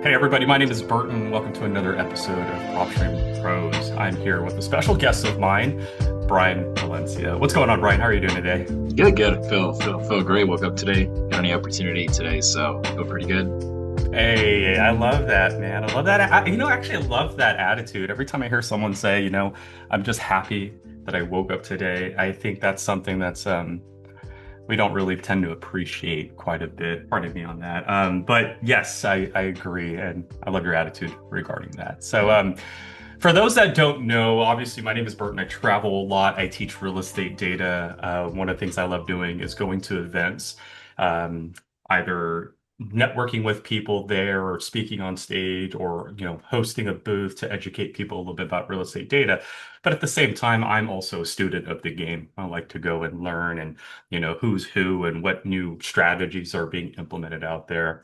Hey everybody, my name is Burton. Welcome to another episode of PropStream Pros. I'm here with a special guest of mine, Brian Valencia. What's going on, Brian? How are you doing today? Good, good. Feel great. Woke up today, got any opportunity today, so feel pretty good. Hey, I love that, man. I love that. Actually, I love that attitude. Every time I hear someone say, I'm just happy that I woke up today, I think that's something that's we don't really tend to appreciate quite a bit. Pardon me on that. But yes, I agree, and I love your attitude regarding that. For those that don't know, obviously my name is Burton. I travel a lot. I teach real estate data. One of the things I love doing is going to events, um, either networking with people there or speaking on stage or hosting a booth to educate people a little bit about real estate data. But at the same time, I'm also a student of the game. I like to go and learn and who's who and what new strategies are being implemented out there.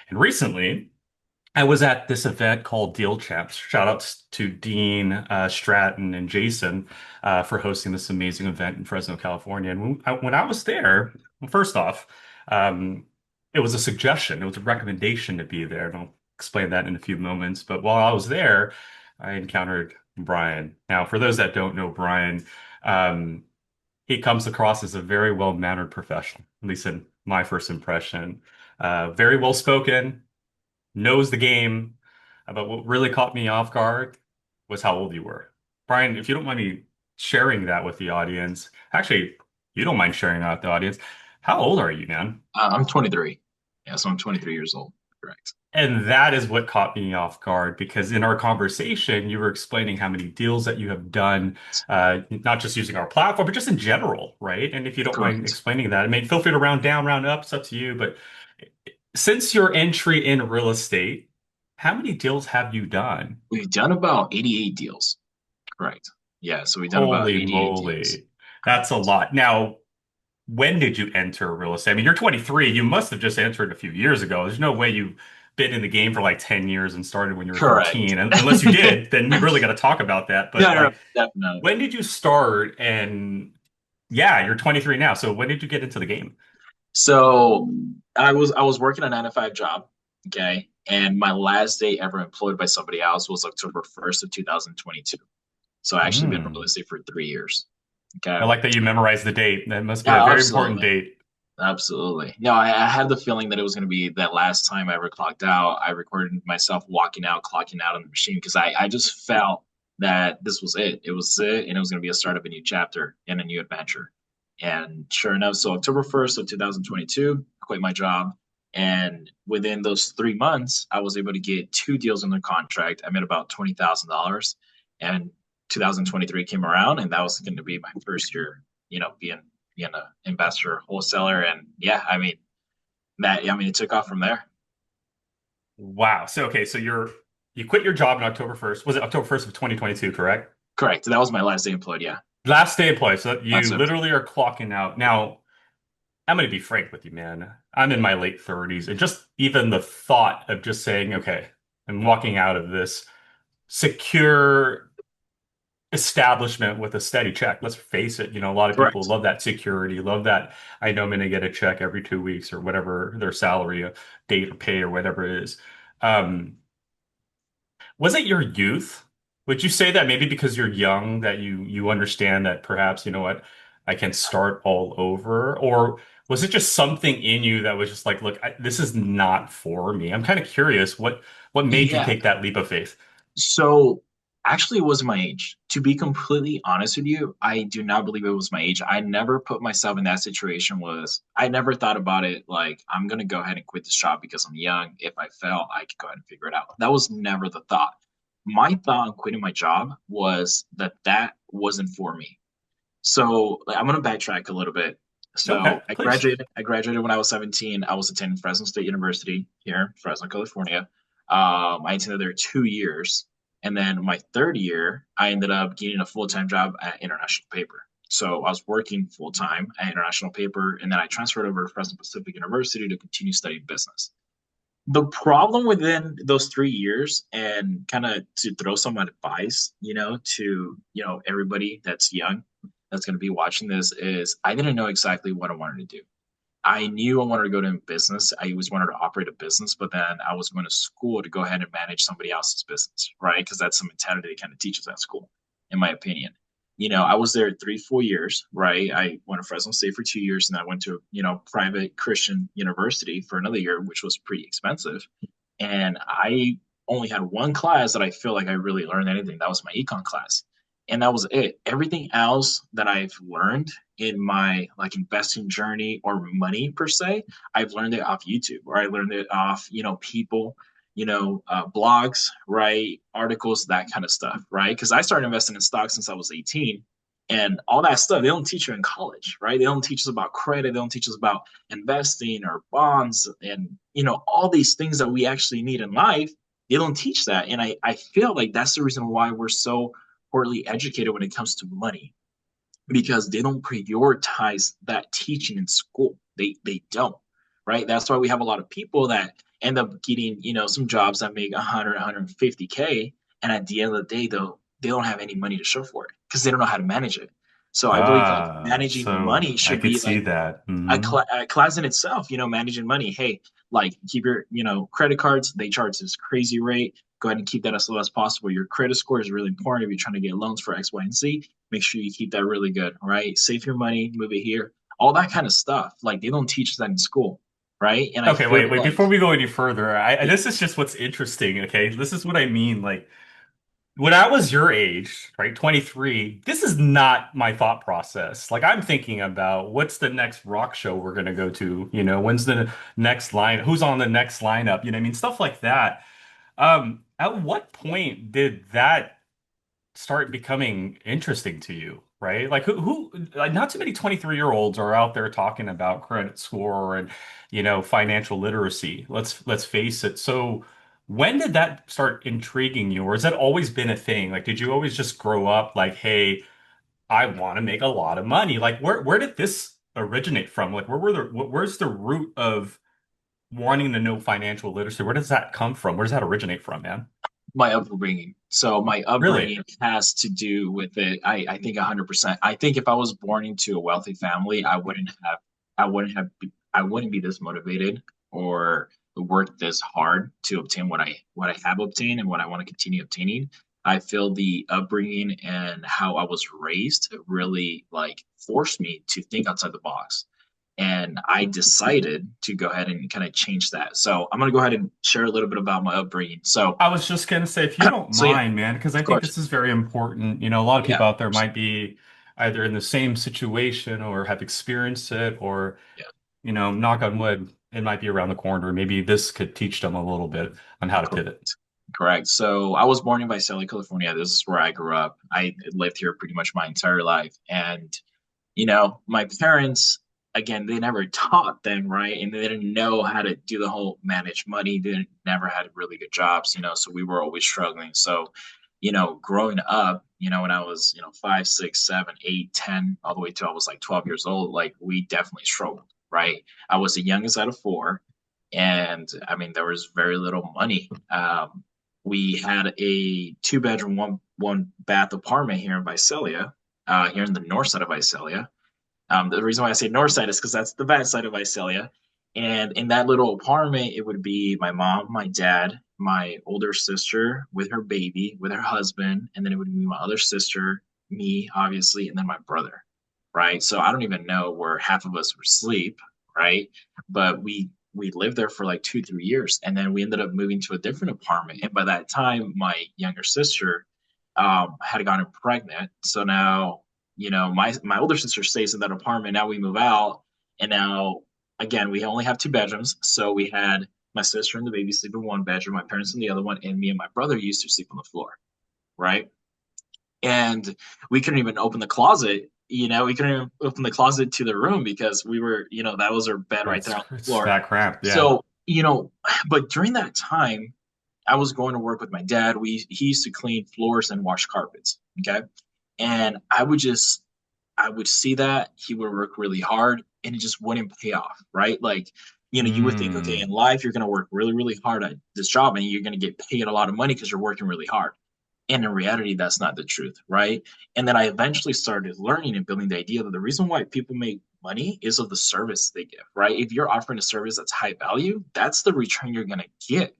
And recently, I was at this event called Deal Champs. Shout outs to Dean, Stratton, and Jason for hosting this amazing event in Fresno, California. And when I was there, well, first off, um, it was a suggestion, it was a recommendation to be there. And I'll explain that in a few moments. But while I was there, I encountered Brian. Now, for those that don't know Brian, um, he comes across as a very well-mannered professional, at least in my first impression. Very well spoken, knows the game. But what really caught me off guard was how old you were. Brian, if you don't mind me sharing that with the audience, actually, you don't mind sharing that with the audience. How old are you, man? I'm 23. Yeah, so I'm 23 years old. Correct. And that is what caught me off guard because in our conversation, you were explaining how many deals that you have done, not just using our platform, but just in general, right? And if you don't mind Correct. explaining that, I mean, feel free to round down, round up, it's up to you. But since your entry in real estate, how many deals have you done? We've done about 88 deals. Correct. Yeah, so we've done about Holy 88 deals. moly. That's a Correct. lot. Now, when did you enter real estate? I mean, you're 23. You must have just entered a few years ago. There's no way you've been in the game for like 10 years and started when you were Correct. 13. And unless you did, then we really got to talk about that. But No, no, like, no, definitely. when did you start? And yeah, you're 23 now. So when did you get into the game? So I was working a 9 to 5 job, okay, and my last day ever employed by somebody else was October 1st of 2022. So I actually been in real Hmm. estate for 3 years. Okay. I like that you memorized the date. That must be a Yeah, very important absolutely. date. Absolutely. No, I had the feeling that it was going to be that last time I ever clocked out. I recorded myself walking out, clocking out on the machine because I just felt that this was it. It was it, and it was going to be a start of a new chapter and a new adventure. And sure enough, so October 1st of 2022, I quit my job. And within those 3 months, I was able to get two deals under contract. I made about $20,000. And 2023 came around, and that was going to be my first year, being an investor, wholesaler, and yeah, I mean, it took off from there. Wow. So, okay. You quit your job on October 1st. Was it October 1st of 2022, correct? Correct. That was my last day employed. Yeah, Last day employed. So last you day employed. literally are clocking out. Now, I'm going to be frank with you, man. I'm in my late 30s, and just even the thought of just saying, okay, I'm walking out of this secure establishment with a steady check. Let's face it, a lot of people Correct. love that security, love that I know I'm going to get a check every 2 weeks or whatever their salary, date or pay or whatever it is. Um, was it your youth? Would you say that maybe because you're young that you understand that perhaps, you know what, I can start all over? Or was it just something in you that was just like, look, this is not for me? I'm kind of curious what made you Yeah. take that leap of faith? So actually, it was my age. To be completely honest with you, I do not believe it was my age. I never put myself in that situation. I never thought about it like I'm gonna go ahead and quit this job because I'm young. If I fail, I could go ahead and figure it out. That was never the thought. My thought on quitting my job was that that wasn't for me. So like, I'm gonna backtrack a little bit. Okay, So I please. graduated. I graduated when I was 17. I was attending Fresno State University here, in Fresno, California. I attended there 2 years, and then my third year, I ended up getting a full time job at International Paper. So I was working full time at International Paper, and then I transferred over to Fresno Pacific University to continue studying business. The problem within those 3 years, and kind of to throw some advice, to everybody that's young that's going to be watching this, is I didn't know exactly what I wanted to do. I knew I wanted to go to business. I always wanted to operate a business, but then I was going to school to go ahead and manage somebody else's business, right? Because that's the mentality they kind of teaches at school, in my opinion. I was there 3, 4 years, right? I went to Fresno State for 2 years, and I went to, private Christian university for another year, which was pretty expensive. And I only had one class that I feel like I really learned anything. That was my econ class. And that was it. Everything else that I've learned in my like investing journey or money per se, I've learned it off YouTube, or I learned it off, people, blogs, right? Articles, that kind of stuff, right? Because I started investing in stocks since I was 18. And all that stuff, they don't teach you in college, right? They don't teach us about credit. They don't teach us about investing or bonds and, all these things that we actually need in life. They don't teach that. And I feel like that's the reason why we're so poorly educated when it comes to money, because they don't prioritize that teaching in school. They don't, right? That's why we have a lot of people that end up getting, some jobs that make 100, 150K. And at the end of the day, though, they don't have any money to show for it because they don't know how to manage it. So I believe like managing So money I should could be see like that. a class in itself, managing money. Hey, like keep your, credit cards, they charge this crazy rate. Go ahead and keep that as low as possible. Your credit score is really important if you're trying to get loans for X, Y, and Z. Make sure you keep that really good, right? Save your money, move it here, all that kind of stuff. Like they don't teach that in school, right? And I Okay, feel wait. like, Before we go any further, yeah, this is just what's interesting. Okay, this is what I mean. Like when I was your age, right, 23, this is not my thought process. Like I'm thinking about what's the next rock show we're gonna go to? When's the next line? Who's on the next lineup? I mean, stuff like that. At what point did that start becoming interesting to you, right? Like like not too many 23-year-olds are out there talking about credit score and, financial literacy. Let's face it. So when did that start intriguing you, or has that always been a thing? Like, did you always just grow up like, hey, I want to make a lot of money? Like, where did this originate from? Like, where's the root of wanting to know financial literacy? Where does that come from? Where does that originate from, man? my upbringing. So my Really? upbringing has to do with it. I think 100%. I think if I was born into a wealthy family, I wouldn't be this motivated or work this hard to obtain what I have obtained and what I want to continue obtaining. I feel the upbringing and how I was raised really like forced me to think outside the box. And I decided to go ahead and kind of change that. So I'm going to go ahead and share a little bit about my upbringing. So, I was just gonna say, if you don't so yeah, mind, man, because I of think course. this is very important. A lot of Yeah, people of out there course. might be either in the same situation or have experienced it, or, Yeah, knock on wood, it might be around the corner. Maybe this could teach them a little bit on how to pivot. correct. Correct. So I was born in Visalia, California. This is where I grew up. I lived here pretty much my entire life. And, my parents, again, they never taught them, right? And they didn't know how to do the whole manage money. They never had really good jobs, so we were always struggling. So, growing up, when I was, 5, 6, 7, 8, 10, all the way to I was like 12 years old, like we definitely struggled, right? I was the youngest out of four. And I mean, there was very little money. We had a two-bedroom, one bath apartment here in Visalia, here in the north side of Visalia. The reason why I say north side is because that's the bad side of Visalia. And in that little apartment, it would be my mom, my dad, my older sister with her baby, with her husband, and then it would be my other sister, me, obviously, and then my brother, right? So I don't even know where half of us would sleep, right? But we lived there for like 2, 3 years, and then we ended up moving to a different apartment. And by that time, my younger sister had gotten pregnant. So now, my older sister stays in that apartment. Now we move out, and now again we only have 2 bedrooms. So we had my sister and the baby sleep in one bedroom, my parents in the other one, and me and my brother used to sleep on the floor, right? And we couldn't even open the closet. We couldn't even open the closet to the room because we were, that was our bed right there on the It's floor. that cramped, yeah. So, but during that time, I was going to work with my dad. He used to clean floors and wash carpets. Okay. And I would see that he would work really hard and it just wouldn't pay off, right? Like, you would think, okay, in Mm. life, you're going to work really, really hard at this job and you're going to get paid a lot of money because you're working really hard. And in reality, that's not the truth, right? And then I eventually started learning and building the idea that the reason why people make money is of the service they give, right? If you're offering a service that's high value, that's the return you're going to get,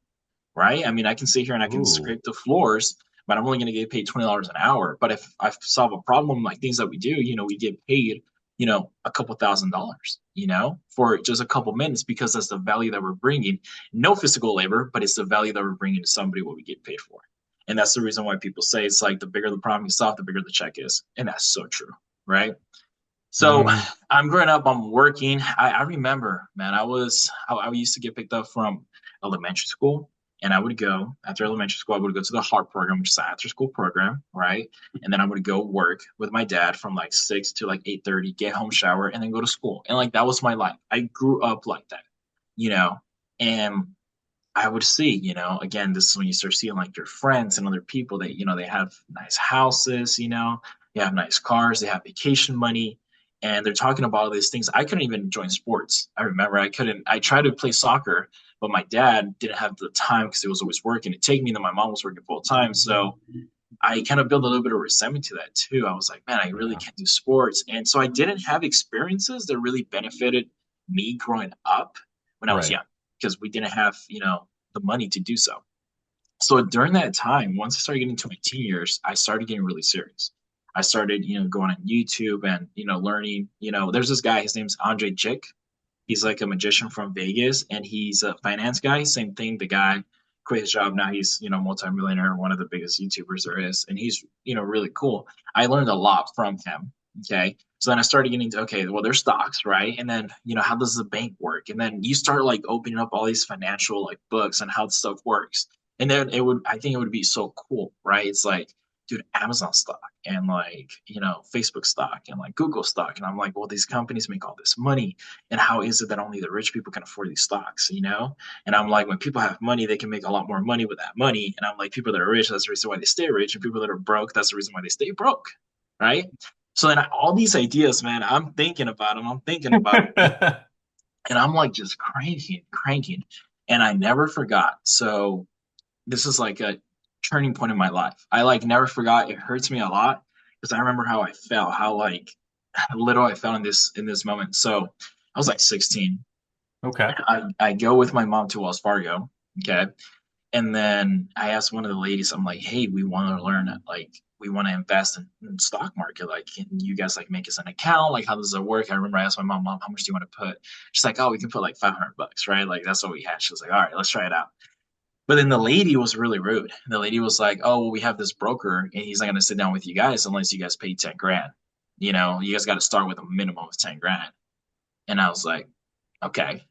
right? I mean, I can sit here and I can Ooh. scrape the floors, but I'm only going to get paid $20 an hour. But if I solve a problem like things that we do, we get paid, a couple $1,000s, for just a couple minutes because that's the value that we're bringing. No physical labor, but it's the value that we're bringing to somebody what we get paid for. And that's the reason why people say it's like the bigger the problem you solve, the bigger the check is. And that's so true, right? So Mm. I'm growing up, I'm working. I remember, man, I used to get picked up from elementary school. And I would go after elementary school, I would go to the HARP program, which is an after school program, right? And then I would go work with my dad from like 6 to like 8:30, get home, shower, and then go to school. And like that was my life. I grew up like that, you know. And I would see, again, this is when you start seeing like your friends and other people that, they have nice houses, they have nice cars, they have vacation money, and they're talking about all these things. I couldn't even join sports. I remember I tried to play soccer, but my dad didn't have the time because he was always working. It take me that my mom was working full time. So I kind of built a little bit of resentment to that too. I was like, man, I really Yeah. can't do sports. And so I didn't have experiences that really benefited me growing up when I was Right. young because we didn't have, the money to do so. So during that time, once I started getting into my teen years, I started getting really serious. I started, going on YouTube and, learning, there's this guy, his name's Jikh. He's like a magician from Vegas and he's a finance guy. Same thing. The guy quit his job. Now he's, multimillionaire, one of the biggest YouTubers there is. And he's, really cool. I learned a lot from him. Okay. So then I started getting to, okay, well, there's stocks, right? And then, how does the bank work? And then you start like opening up all these financial like books and how stuff works. And then I think it would be so cool, right? It's like, dude, Amazon stock and like, Facebook stock and like Google stock. And I'm like, well, these companies make all this money. And how is it that only the rich people can afford these stocks, And I'm like, when people have money, they can make a lot more money with that money. And I'm like, people that are rich, that's the reason why they stay rich. And people that are broke, that's the reason why they stay broke, right? So then all these ideas, man, I'm thinking about them. I'm thinking about them. And I'm like just cranking, cranking. And I never forgot. So this is like a turning point in my life. I like never forgot. It hurts me a lot because I remember how I felt, how like little I felt in this moment. So I was like 16. Okay. I go with my mom to Wells Fargo. Okay. And then I asked one of the ladies, I'm like, hey, we want to learn like we want to invest in stock market. Like, can you guys like make us an account? Like, how does it work? I remember I asked my mom, how much do you want to put? She's like, oh, we can put like $500, right? Like that's what we had. She was like, all right, let's try it out. But then the lady was really rude. The lady was like, oh, well, we have this broker and he's not going to sit down with you guys unless you guys pay 10 grand. You guys got to start with a minimum of 10 grand. And I was like, okay,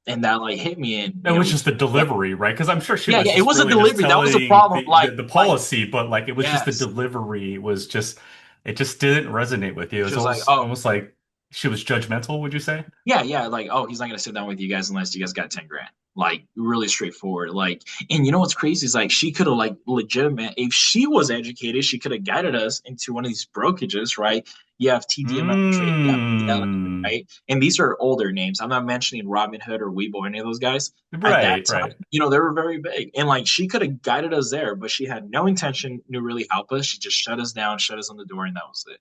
and that like hit me and, It was we, just the yeah, delivery, right? Because I'm sure she yeah, was yeah, it just was a really just delivery. That was the telling problem. the policy, but like it was just the Yes. delivery was just it just didn't resonate with you. It She was was like, almost oh, almost like she was judgmental, would you say? yeah, yeah, like, oh, he's not gonna sit down with you guys unless you guys got 10 grand. Like really straightforward. Like, and you know what's crazy is like she could have like legitimate if she was educated, she could have guided us into one of these brokerages, right? You have TDML trade, you have Fidelity, Mm. right? And these are older names. I'm not mentioning Robinhood or Webull or any of those guys. At that Right, time, right. they were very big. And like she could have guided us there, but she had no intention to really help us. She just shut us down, shut us on the door, and that was it.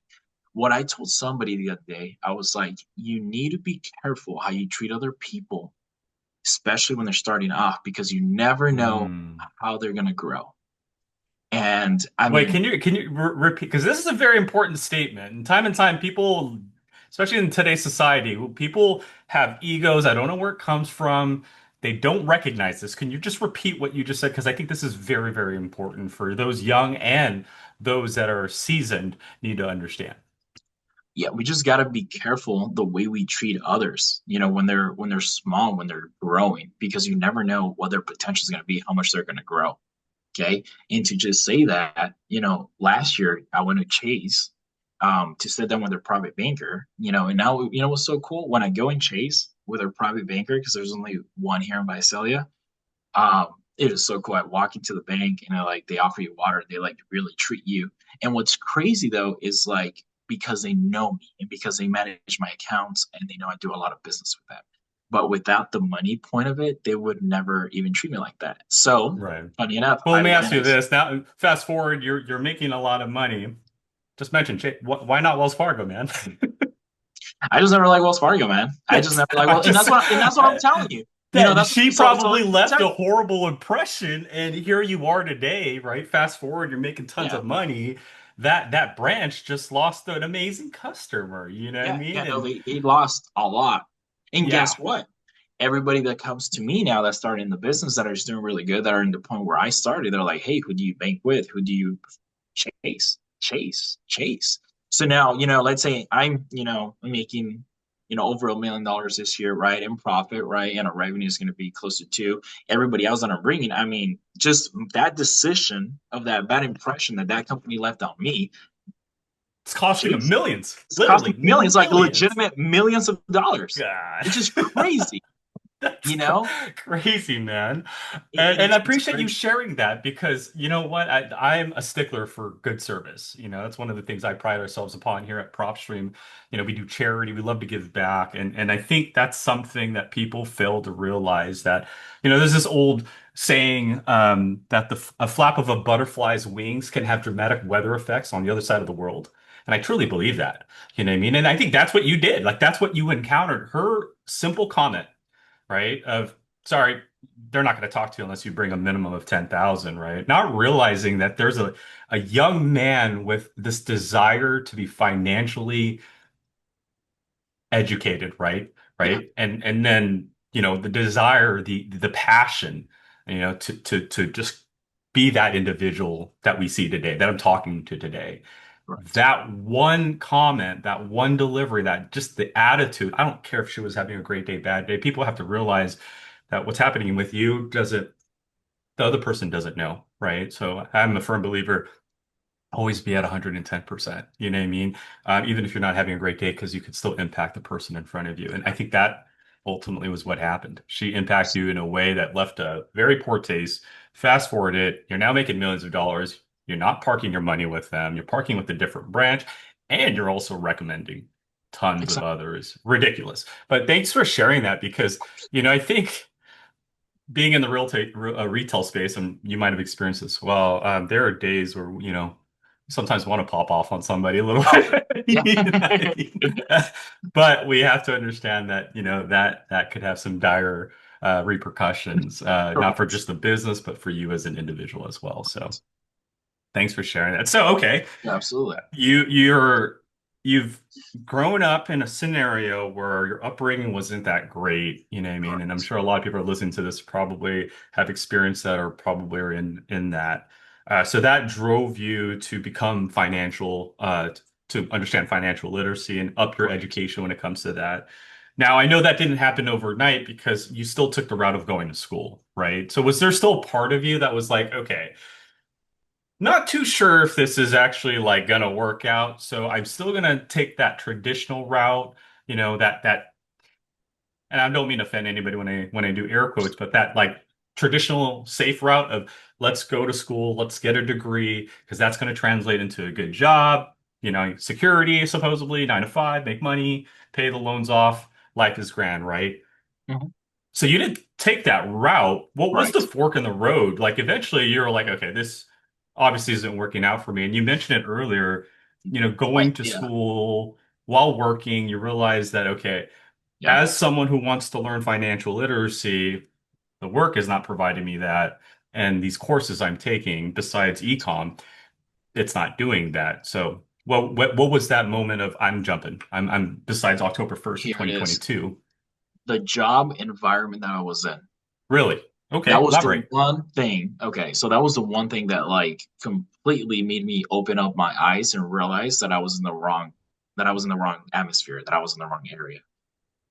What I told somebody the other day, I was like, you need to be careful how you treat other people, especially when they're starting off, because you never know Mm. how they're going to grow. And I Wait, mean, can you repeat? Because this is a very important statement. And time, people, especially in today's society, people have egos. I don't know where it comes from. They don't recognize this. Can you just repeat what you just said? Because I think this is very, very important for those young and those that are seasoned need to understand. yeah, we just got to be careful the way we treat others, when they're small, when they're growing, because you never know what their potential is going to be, how much they're going to grow. Okay. And to just say that, last year I went to Chase to sit down with their private banker, and now, what's so cool? When I go in Chase with their private banker, because there's only one here in Visalia, it is so cool. I walk into the bank and they offer you water. They like really treat you. And what's crazy though is like because they know me and because they manage my accounts and they know I do a lot of business with them. But without the money point of it, they would never even treat me like that. So Right. funny enough, Well, let I me ask went you as this. Now, fast forward, you're making a lot of money. Just mention, why not Wells Fargo, man? I just never like Wells Fargo, man. I just That's never like I'm well, and just that's what I'm telling you. You know, that that's she so probably I'm left telling a you. horrible impression, and here you are today, right? Fast forward, you're making tons Yeah, of money. That branch just lost an amazing customer, you know what I mean? no, And they lost a lot. And guess yeah, what? Everybody that comes to me now that's starting in the business that are just doing really good, that are in the point where I started, they're like, hey, who do you bank with? Who do you chase? So now, let's say I'm, making, over $1 million this year, right, in profit, right, and our revenue is going to be closer to everybody else that I'm bringing. I mean, just that decision of that bad impression that that company left on me, it's costing them jeez, millions, it's costing literally millions, like millions. legitimate millions of dollars, God. which is crazy, That's you know? crazy, man. And And I it's appreciate you crazy. sharing that because you know what? I'm a stickler for good service. You know, that's one of the things I pride ourselves upon here at PropStream. You know, we do charity, we love to give back. And I think that's something that people fail to realize that, there's this old saying that a flap of a butterfly's wings can have dramatic weather effects on the other side of the world. And I truly believe that. You know what I mean? And I think that's what you did. Like that's what you encountered. Her simple comment, right? Of sorry, they're not going to talk to you unless you bring a minimum of 10,000, right? Not realizing that there's a young man with this desire to be financially educated, right? Yeah, Right? And then, the desire, the passion, to just be that individual that we see today, that I'm talking to today. correct. That one comment, that one delivery, that just the attitude, I don't care if she was having a great day, bad day. People have to realize that what's happening with you doesn't, the other person doesn't know, right? So I'm a firm believer, always be at 110%. You know what I mean? Even if you're not having a great day, because you could still impact the person in front of you. And I think that ultimately was what happened. She impacted you in a way that left a very poor taste. Fast forward it, you're now making millions of dollars. You're not parking your money with them. You're parking with a different branch, and you're also recommending tons of Exactly. others. Ridiculous. But thanks for sharing that because, I think being in the retail space, and you might have experienced this well, there are days where, sometimes want to pop off on somebody a little Oh, bit. yeah. You know what I mean? But we have to understand that, that could have some dire repercussions, not for Correct. just the business, but for you as an individual as well. So thanks for sharing that. So, okay. Yeah, absolutely. You've grown up in a scenario where your upbringing wasn't that great, you know what I mean? And I'm Correct. sure a lot of people are listening to this probably have experienced that or probably are in that. So that drove you to become to understand financial literacy and up your Correct. education when it comes to that. Now, I know that didn't happen overnight because you still took the route of going to school, right? So was there still a part of you that was like, okay, not too sure if this is actually like gonna work out. So I'm still gonna take that traditional route, that and I don't mean to offend anybody when I do air quotes, but that like traditional safe route of let's go to school, let's get a degree, because that's gonna translate into a good job, security, supposedly, 9 to 5, make money, pay the loans off, life is grand, right? Mhm. So you didn't take that route. What was the Right. fork in the road? Like eventually you were like, okay, this obviously isn't working out for me. And you mentioned it earlier, Like, going to yeah. school while working, you realize that, okay, Yeah. as someone who wants to learn financial literacy, the work is not providing me that. And these courses I'm taking, besides ecom, it's not doing that. So what was that moment of I'm jumping? I'm besides October 1st of Here it is. 2022. The job environment that I was in. Really? That Okay, was the elaborate. one thing. Okay, so that was the one thing that like completely made me open up my eyes and realize that I was in the wrong atmosphere, that I was in the wrong area.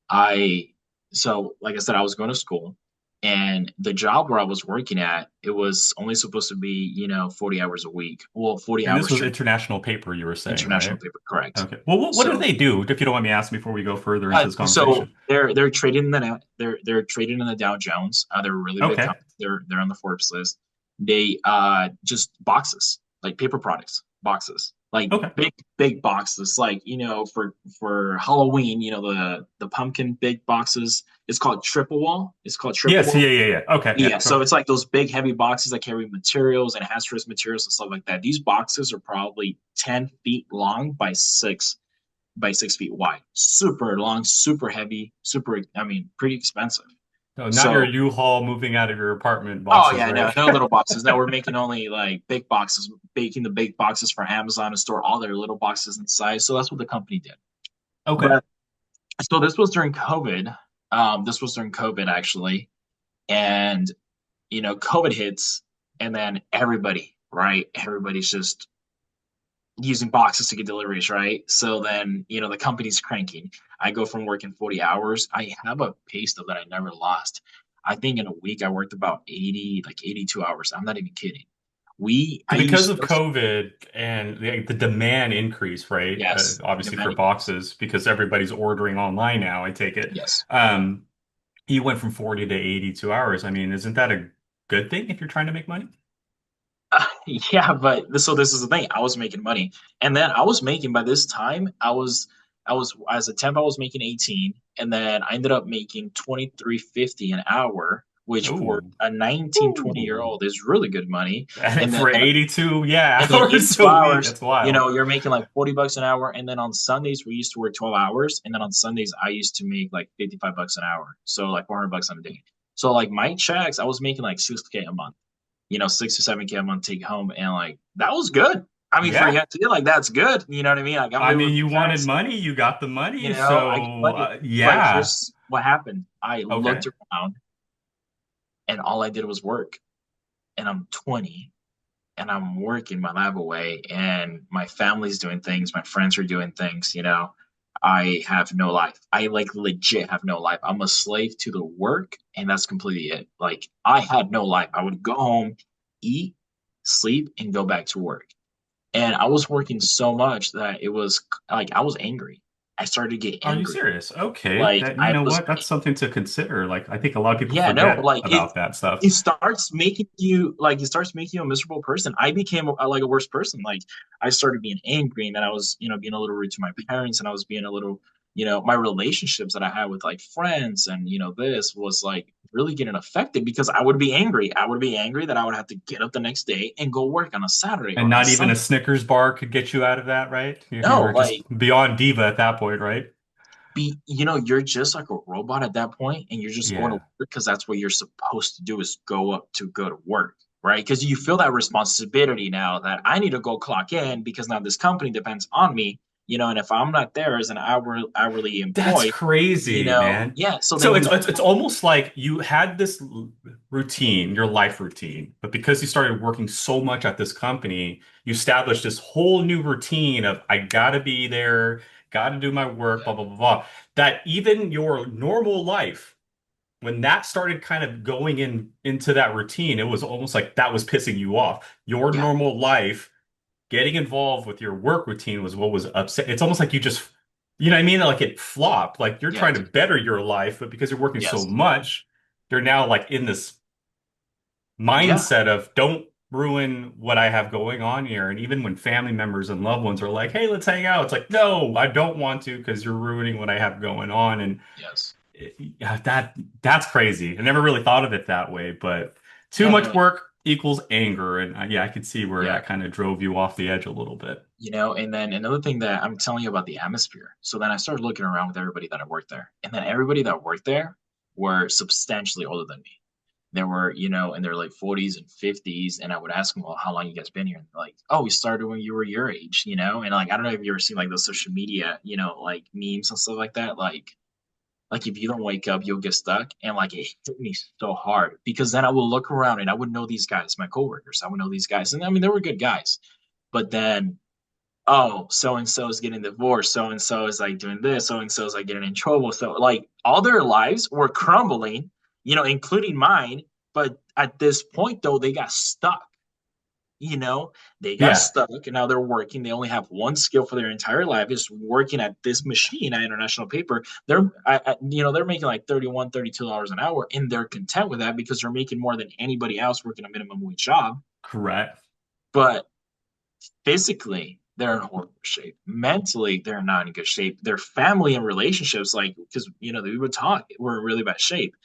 I so like I said, I was going to school, and the job where I was working at, it was only supposed to be, 40 hours a week. Well, 40 And this hours was straight, international paper you were saying, international right? paper, correct. Okay. Well, what do So they do, if you don't mind me asking before we go further into this so conversation? they're trading in the they're trading in the Dow Jones. They're a really big Okay. company. They're on the Forbes list. They just boxes, like paper products, boxes, like Okay. big boxes, like for Halloween, the pumpkin big boxes. It's called triple wall. It's called triple Yes. Yeah. wall. Yeah. Yeah. Okay. Yeah. Yeah, so it's like those big heavy boxes that carry materials and hazardous materials and stuff like that. These boxes are probably 10 feet long by 6. by 6 feet wide, super long, super heavy, super, I mean, pretty expensive. No, not your So, U-Haul moving out of your apartment oh boxes, yeah, no, right? no little boxes. No, we're making only like big boxes, making the big boxes for Amazon and store all their little boxes inside. So that's what the company did. Okay. But so this was during COVID. This was during COVID actually, and COVID hits, and then everybody, right? Everybody's just using boxes to get deliveries, right? So then, the company's cranking. I go from working 40 hours. I have a pay stub that I never lost. I think in a week I worked about 80, like 82 hours. I'm not even kidding. I Because used of those, COVID and the demand increase, right? yes, Obviously for demand increase. boxes, because everybody's ordering online now, I take it. Yes. Um, you went from 40 to 82 hours. I mean, isn't that a good thing if you're trying to make money? Yeah, but so this is the thing. I was making money, and then I was making by this time. I was as a temp. I was making 18, and then I ended up making 23.50 an hour, which for Oh, a 19, 20 year ooh. old is really good money. And And then for 82, yeah, and then hours 82 a week. hours, That's wild. you're making like $40 an hour. And then on Sundays we used to work 12 hours, and then on Sundays I used to make like $55 an hour, so like $400 on a day. So like my checks, I was making like 6K a month, 6 to 7K a month take home. And like that was good. I mean, for a Yeah. young kid, like that's good. You know what I mean? Like I'm I living mean, with you my wanted parents, money, you got the money. I get So, money. But yeah. here's what happened. I Okay. looked around and all I did was work. And I'm 20 and I'm working my lab away, and my family's doing things, my friends are doing things. I have no life. I like legit have no life. I'm a slave to the work, and that's completely it. Like I had no life. I would go home, eat, sleep, and go back to work. And I was working so much that it was like I was angry. I started to get Are you angry. serious? Okay. Like That, you I know was what? That's something to consider. Like, I think a lot of people Yeah, no, forget like about that stuff. it starts making you a miserable person. I became like a worse person. Like I started being angry, and then I was, being a little rude to my parents, and I was being a little, my relationships that I had with like friends, and this was like really getting affected because I would be angry. I would be angry that I would have to get up the next day and go work on a Saturday And or on a not even a Sunday. Snickers bar could get you out of that, right? You No, were just like beyond diva at that point, right? you're just like a robot at that point, and you're just going to Yeah. work because that's what you're supposed to do, is go to work, right? Because you feel that responsibility now that I need to go clock in because now this company depends on me. And if I'm not there as an hourly That's employee, crazy, man. yeah, so then So you it's almost like you had this routine, your life routine, but because you started working so much at this company, you established this whole new routine of I gotta be there, gotta do my work, blah blah blah blah. That even your normal life, when that started kind of going into that routine, it was almost like that was pissing you off. Your yeah, normal life getting involved with your work routine was what was upset. It's almost like you just, you know what I mean? Like it flopped. Like you're trying to yes, better your life, but because you're working so yes, much, you're now like in this yeah, mindset of don't ruin what I have going on here. And even when family members and loved ones are like, hey, let's hang out, it's like, no, I don't want to because you're ruining what I have going on. And yes, yeah, that's crazy. I never really thought of it that way, but too yeah, much no, work equals anger. And yeah, I could see where yeah. that kind of drove you off the edge a little bit. And then another thing that I'm telling you about the atmosphere. So then I started looking around with everybody that I worked there. And then everybody that worked there were substantially older than me. They were, in their like 40s and 50s. And I would ask them, well, how long you guys been here? And they're like, oh, we started when you were your age. And like, I don't know if you ever seen like those social media, like memes and stuff like that. Like if you don't wake up, you'll get stuck. And like it hit me so hard because then I would look around and I would know these guys, my coworkers. I would know these guys. And I mean, they were good guys. But then oh, so and so is getting divorced, so and so is like doing this, so and so is like getting in trouble. So like all their lives were crumbling, including mine. But at this point though, they got stuck. You know, they got Yeah, stuck and now they're working. They only have one skill for their entire life is working at this machine at International Paper. They're making like 31, $32 an hour and they're content with that because they're making more than anybody else working a minimum wage job. correct. But physically they're in horrible shape, mentally they're not in good shape, their family and relationships, like because we would talk, we're in really bad shape.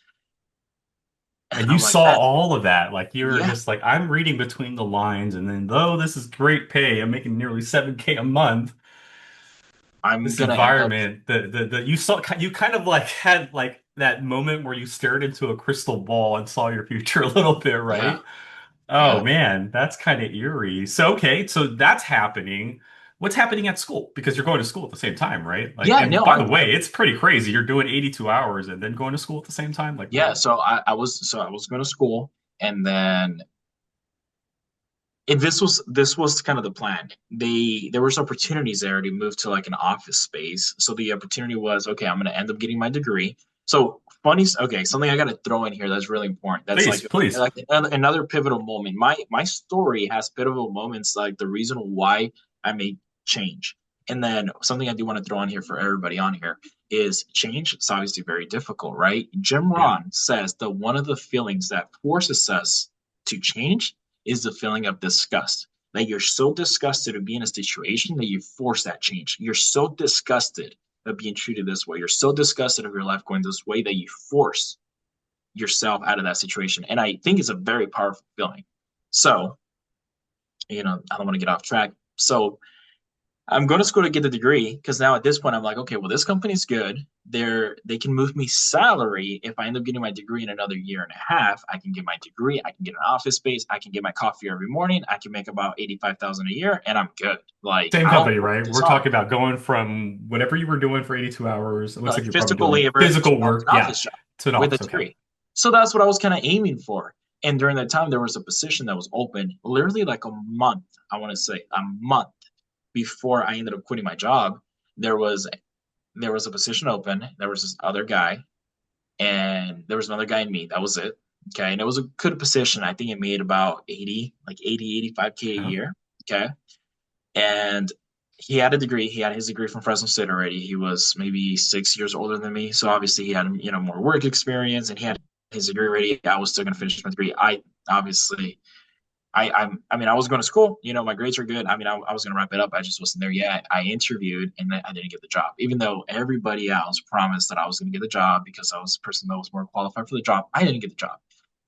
And And you I'm like, saw man, all of that. Like you were yeah, just like, I'm reading between the lines, and then though this is great pay, I'm making nearly 7K a month. I'm This gonna end up. environment, the you saw you kind of like had like that moment where you stared into a crystal ball and saw your future a little bit, Yeah, right? Oh yeah, man, that's kind of eerie. So okay, so that's happening. What's happening at school? Because you're going to school at the same time, right? Like, yeah. and No, by the way, it's pretty crazy. You're doing 82 hours and then going to school at the same time. Like, yeah. what? So I was going to school, and then this was kind of the plan. There was opportunities there to move to like an office space. So the opportunity was, okay, I'm going to end up getting my degree. So funny, okay, something I got to throw in here that's really important. That's Please, please. like another pivotal moment. My story has pivotal moments, like the reason why I made change. And then something I do want to throw on here for everybody on here is change. It's obviously very difficult, right? Jim Yeah. Rohn says that one of the feelings that forces us to change is the feeling of disgust. That you're so disgusted of being in a situation that you force that change. You're so disgusted of being treated this way. You're so disgusted of your life going this way that you force yourself out of that situation. And I think it's a very powerful feeling. So, I don't want to get off track. So I'm going to school to get the degree because now at this point I'm like, okay, well, this company's good. They can move me salary if I end up getting my degree in another year and a half. I can get my degree. I can get an office space. I can get my coffee every morning. I can make about 85,000 a year, and I'm good. Like Same I don't company, work right? this We're hard. talking about going from whatever you were doing for 82 hours. It looks like Like you're probably physical doing labor to physical work. an Yeah. office job To an with a office. Okay. degree. So that's what I was kind of aiming for. And during that time, there was a position that was open, literally like a month. I want to say a month before I ended up quitting my job. There was there was a position open. There was this other guy, and there was another guy and me. That was it. Okay. And it was a good position. I think it made about 80, like 80, 85K a Uh-huh. year. Okay. And he had a degree. He had his degree from Fresno State already. He was maybe 6 years older than me. So obviously he had, more work experience and he had his degree already. I was still going to finish my degree. I obviously I mean, I was going to school. My grades were good. I mean, I was going to wrap it up. I just wasn't there yet. I interviewed and I didn't get the job, even though everybody else promised that I was going to get the job because I was the person that was more qualified for the job. I didn't get the job,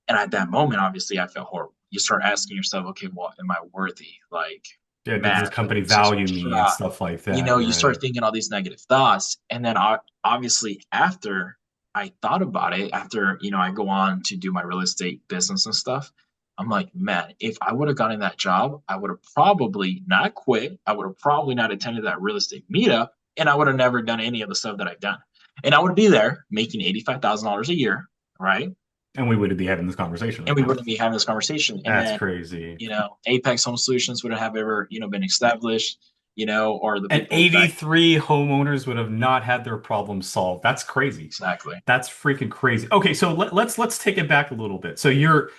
and at that moment, obviously, I felt horrible. You start asking yourself, okay, well, am I worthy? Like, Yeah. Did man, this company this was my value me and shot. stuff like that? You start Right. thinking all these negative thoughts, and then obviously after I thought about it, after I go on to do my real estate business and stuff, I'm like, man, if I would have gotten that job, I would have probably not quit. I would have probably not attended that real estate meetup, and I would have never done any of the stuff that I've done. And I would be there making $85,000 a year, right? And we wouldn't be having this conversation And right we now. wouldn't be having this conversation. And That's then crazy. Apex Home Solutions wouldn't have ever, been established, or the And people that 83 homeowners would have not had their problem solved. That's crazy. exactly That's freaking crazy. Okay, so let's take it back a little bit. So you're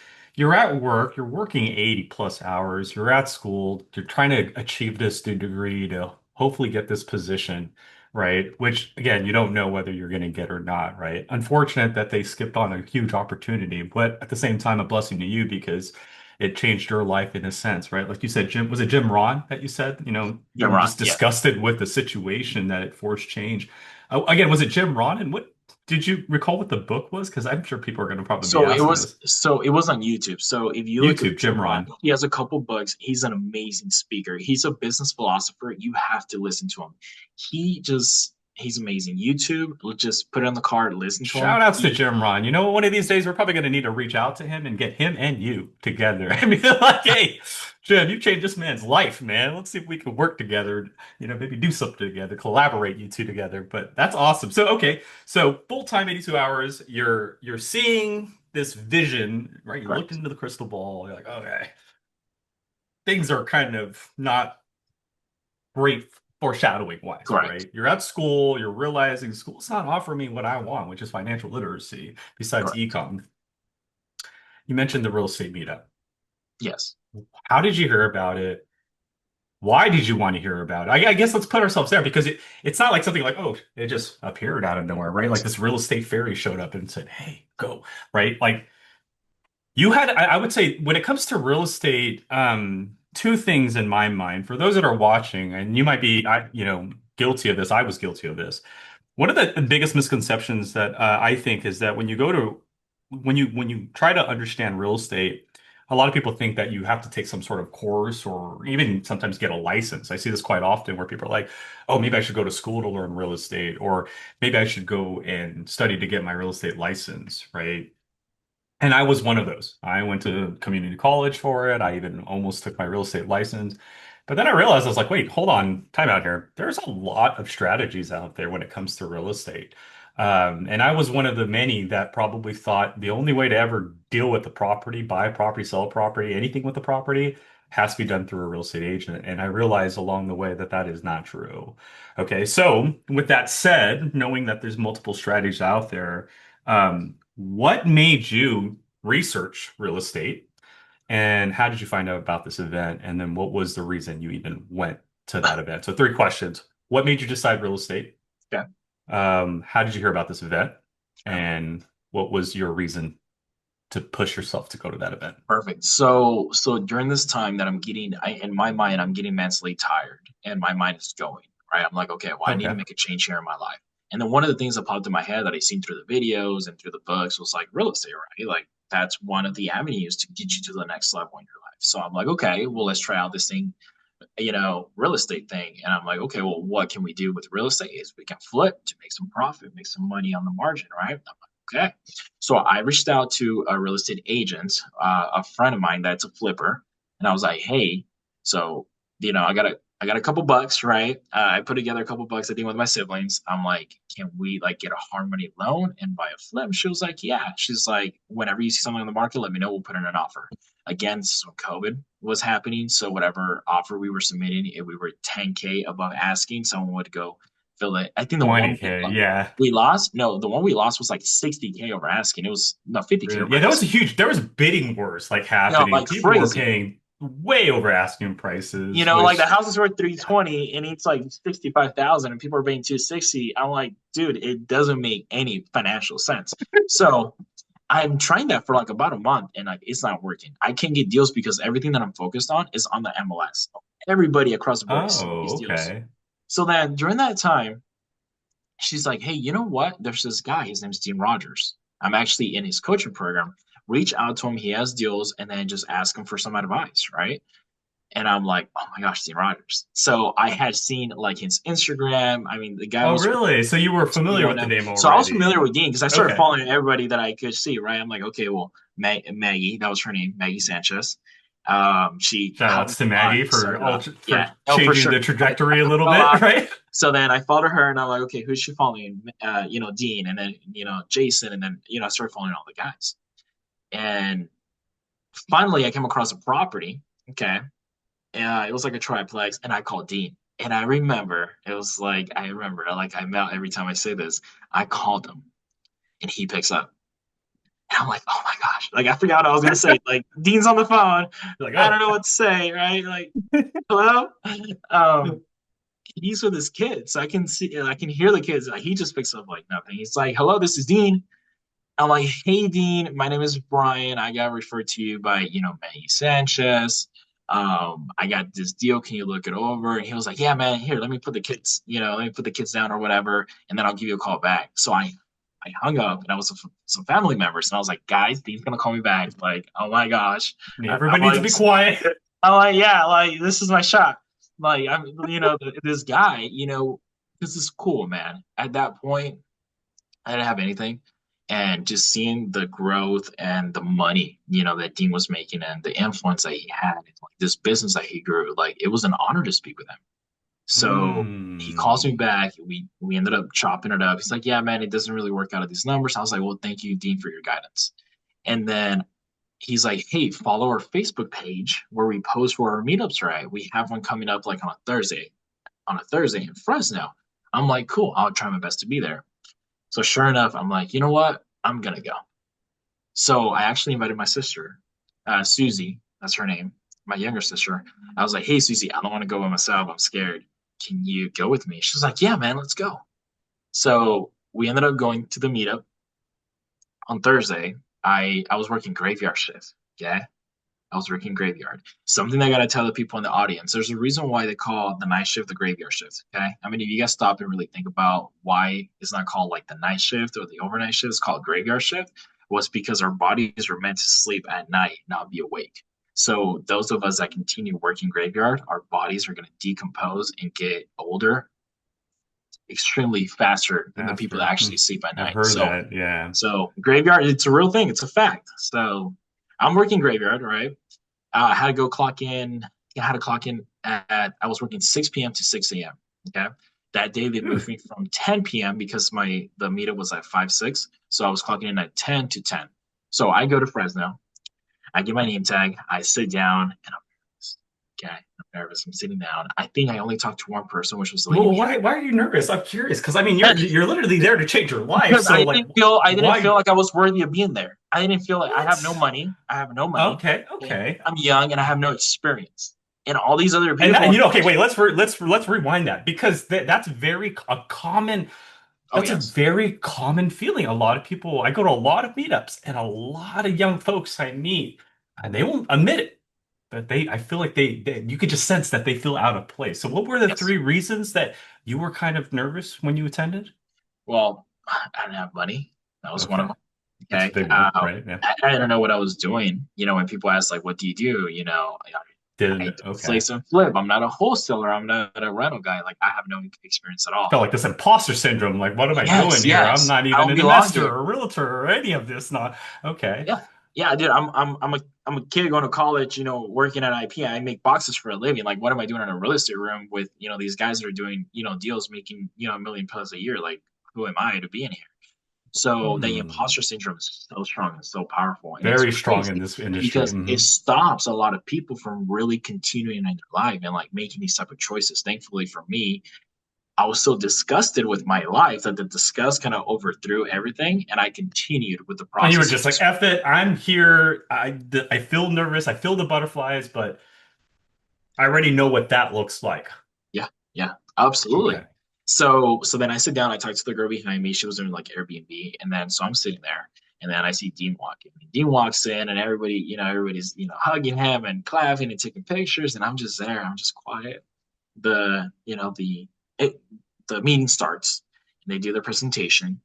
at work, you're working 80 plus hours, you're at school, you're trying to achieve this degree to hopefully get this position, right? Which again, you don't know whether you're going to get or not, right? Unfortunate that they skipped on a huge opportunity, but at the same time, a blessing to you because it changed your life in a sense, right? Like you said, Jim, was it Jim Ron that you said? You Jim were Rohn. just Yeah. disgusted with the situation that it forced change. Again, was it Jim Ron? And what did you recall what the book was? Because I'm sure people are going to probably be asking this. So it was on YouTube. So if you look up YouTube, Jim Jim Rohn, Ron. he has a couple books. He's an amazing speaker. He's a business philosopher. You have to listen to him. He's amazing. YouTube, just put it on the card, listen to him. Shout outs to Jim Ron. One of these days we're probably going to need to reach out to him and get him and you together. I mean, like, hey, Jim, you changed this man's life, man. Let's see if we can work together. Maybe do something together, collaborate you two together. But that's awesome. So, okay, so full time 82 hours. You're seeing this vision, right? You looked Correct. into the crystal ball. You're like, okay, things are kind of not great foreshadowing wise, Correct. right? You're at school, you're realizing school's not offering me what I want, which is financial literacy, besides Correct. econ. You mentioned the real estate meetup. Yes. How did you hear about it? Why did you want to hear about it? I guess let's put ourselves there because it's not like something like, oh, it just appeared out of nowhere, right? Like Correct. this real estate fairy showed up and said, hey, go, right? Like you had, I would say, when it comes to real estate, two things in my mind for those that are watching, and you might be, guilty of this. I was guilty of this. One of the biggest misconceptions that I think is that when you try to understand real estate, a lot of people think that you have to take some sort of course or even sometimes get a license. I see this quite often where people are like, oh, maybe I should go to school to learn real estate, or maybe I should go and study to get my real estate license, right? And I was one of those. I went to community college for it. I even almost took my real estate license. But then I realized I was like, wait, hold on, time out here. There's a lot of strategies out there when it comes to real estate. And I was one of the many that probably thought the only way to ever deal with the property, buy a property, sell a property, anything with the property has to be done through a real estate agent. And I realized along the way that that is not true. Okay, so with that said, knowing that there's multiple strategies out there, what made you research real estate, and how did you find out about this event? And then what was the reason you even went to that event? So three questions. What made you decide real estate? Yeah. How did you hear about this event? Yeah. And what was your reason to push yourself to go to that event? Perfect. So during this time that in my mind, I'm getting mentally tired and my mind is going, right? I'm like, okay, well, I need to Okay. make a change here in my life. And then one of the things that popped in my head that I seen through the videos and through the books was like real estate, right? Like that's one of the avenues to get you to the next level in your life. So I'm like, okay, well, let's try out this thing, real estate thing. And I'm like, okay, well, what can we do with real estate is we can flip to make some profit, make some money on the margin, right? I'm like, okay. So I reached out to a real estate agent, a friend of mine that's a flipper, and I was like, hey, so I got a couple bucks, right? I put together a couple bucks, I think, with my siblings. I'm like, can we like get a hard money loan and buy a flip? She was like, yeah. She's like, whenever you see something on the market, let me know. We'll put in an offer. Again, this is when COVID was happening, so whatever offer we were submitting, if we were 10K above asking, someone would go fill it. I think the one 20K, yeah. we lost, no, the one we lost was like 60K over asking. It was no 50K Really? over Yeah, that was a asking. huge, there was bidding wars like No, happening. like People were crazy. paying way over asking prices, Like the which, house is worth yeah. 320 and it's like 65,000 and people are paying 260. I'm like, dude, it doesn't make any financial sense. So I'm trying that for like about a month and like it's not working. I can't get deals because everything that I'm focused on is on the MLS. Everybody across the board is seeing these Oh, deals. okay. So then during that time, she's like, hey, you know what? There's this guy. His name's Dean Rogers. I'm actually in his coaching program. Reach out to him. He has deals, and then just ask him for some advice, right? And I'm like, oh my gosh, Dean Rogers. So I had seen like his Instagram. I mean, the guy Oh, was really? So you were you familiar know, with the now. name So I was already? familiar with Dean because I started Okay. following everybody that I could see, right? I'm like, okay, well, Maggie, that was her name, Maggie Sanchez. She Shout helped outs me to a lot Maggie and started off. for Yeah, oh, for changing sure. the trajectory a I little fell bit, off. right? So then I followed her and I'm like, okay, who's she following? Dean, and then, Jason, and then, I started following all the guys. And finally, I came across a property. Okay. It was like a triplex, and I called Dean. And I remember, it was like, like, I melt every time I say this. I called him, and he picks up. And I'm like, oh my gosh. Like, I forgot what I was going to say. Like, Dean's on the phone. You're like, I don't oh, know what to say, right? Like, hello? Um, he's with his kids. So I can hear the kids. Like, he just picks up like nothing. He's like, hello, this is Dean. I'm like, hey, Dean, my name is Brian. I got referred to you by, Maggie Sanchez. I got this deal. Can you look it over? And he was like, yeah, man, here, let me put the kids down or whatever, and then I'll give you a call back. So I hung up and I was with some family members and I was like, guys, Dean's gonna call me back. Like, oh my gosh. I'm everybody needs to like, be quiet. yeah, like this is my shot. Like, this guy, this is cool, man. At that point, I didn't have anything. And just seeing the growth and the money, that Dean was making and the influence that he had, and like this business that he grew, like it was an honor to speak with him. So he calls me Hmm. back. We ended up chopping it up. He's like, yeah, man, it doesn't really work out of these numbers. I was like, well, thank you, Dean, for your guidance. And then he's like, hey, follow our Facebook page where we post where our meetups are at. We have one coming up like on a Thursday in Fresno. I'm like, cool, I'll try my best to be there. So sure enough, I'm like, you know what? I'm gonna go. So I actually invited my sister, Susie, that's her name, my younger sister. I was like, hey, Susie, I don't want to go by myself. I'm scared. Can you go with me? She's like, yeah, man, let's go. So we ended up going to the meetup on Thursday. I was working graveyard shift. Yeah. I was working graveyard. Something I gotta tell the people in the audience. There's a reason why they call the night shift the graveyard shift. Okay. I mean, if you guys stop and really think about why it's not called like the night shift or the overnight shift, it's called graveyard shift. was because our bodies were meant to sleep at night, not be awake. So those of us that continue working graveyard, our bodies are going to decompose and get older extremely faster than the people that Faster. actually sleep at I've night. heard So that. Yeah. so graveyard, it's a real thing. It's a fact. So I'm working graveyard, right? I had to go clock in. I had to clock in at. I was working 6 p.m. to 6 a.m. Okay. That day they moved Oof. me from 10 p.m. because the meetup was at 5 6. So I was clocking in at 10 to 10. So I go to Fresno. I get my name tag. I sit down and I'm nervous. Okay. I'm nervous. I'm sitting down. I think I only talked to one person, which was the lady Well, behind why are you nervous? I'm curious because I mean me. you're literally there to change your life. Because So like I didn't feel why like I was worthy of being there. I didn't feel like I have no what? money. I have no money. Okay, Okay? okay. I'm young and I have no experience. And all these other And people, okay, wait, let's rewind that because that's very a common oh that's a yes, very common feeling. A lot of people, I go to a lot of meetups and a lot of young folks I meet, and they won't admit it, but I feel like you could just sense that they feel out of place. So what were the yes. three reasons that you were kind of nervous when you attended? Well, I didn't have money. That was one of Okay. them. That's a Okay. big one, right? Yeah. I didn't know what I was doing. When people ask like, "What do you do?" I Didn't, don't okay. slice and flip. I'm not a wholesaler. I'm not a rental guy. Like I have no experience at all. Felt like this imposter syndrome. Like, what am I doing Yes, here? I'm yes. not I even don't an belong investor here. or a realtor or any of this. Not okay. Yeah. Yeah, dude, I'm a kid going to college, working at IP. I make boxes for a living. Like, what am I doing in a real estate room with, these guys that are doing, deals making, $1 million plus a year? Like, who am I to be in here? So the Hmm. imposter syndrome is so strong and so powerful. And it's Very strong in crazy this industry. because it Hmm. stops a lot of people from really continuing in their life and like making these type of choices. Thankfully for me, I was so disgusted with my life that the disgust kind of overthrew everything, and I continued with the And you were process of just like, just F it, I'm here. I feel nervous. I feel the butterflies, but I already know what that looks like. yeah, yeah, absolutely. Okay. So then I sit down, I talk to the girl behind me. She was doing like Airbnb, and then so I'm sitting there, and then I see Dean walking. Dean walks in, and everybody's hugging him and clapping and taking pictures, and I'm just there. I'm just quiet. The you know the it, the meeting starts, and they do their presentation,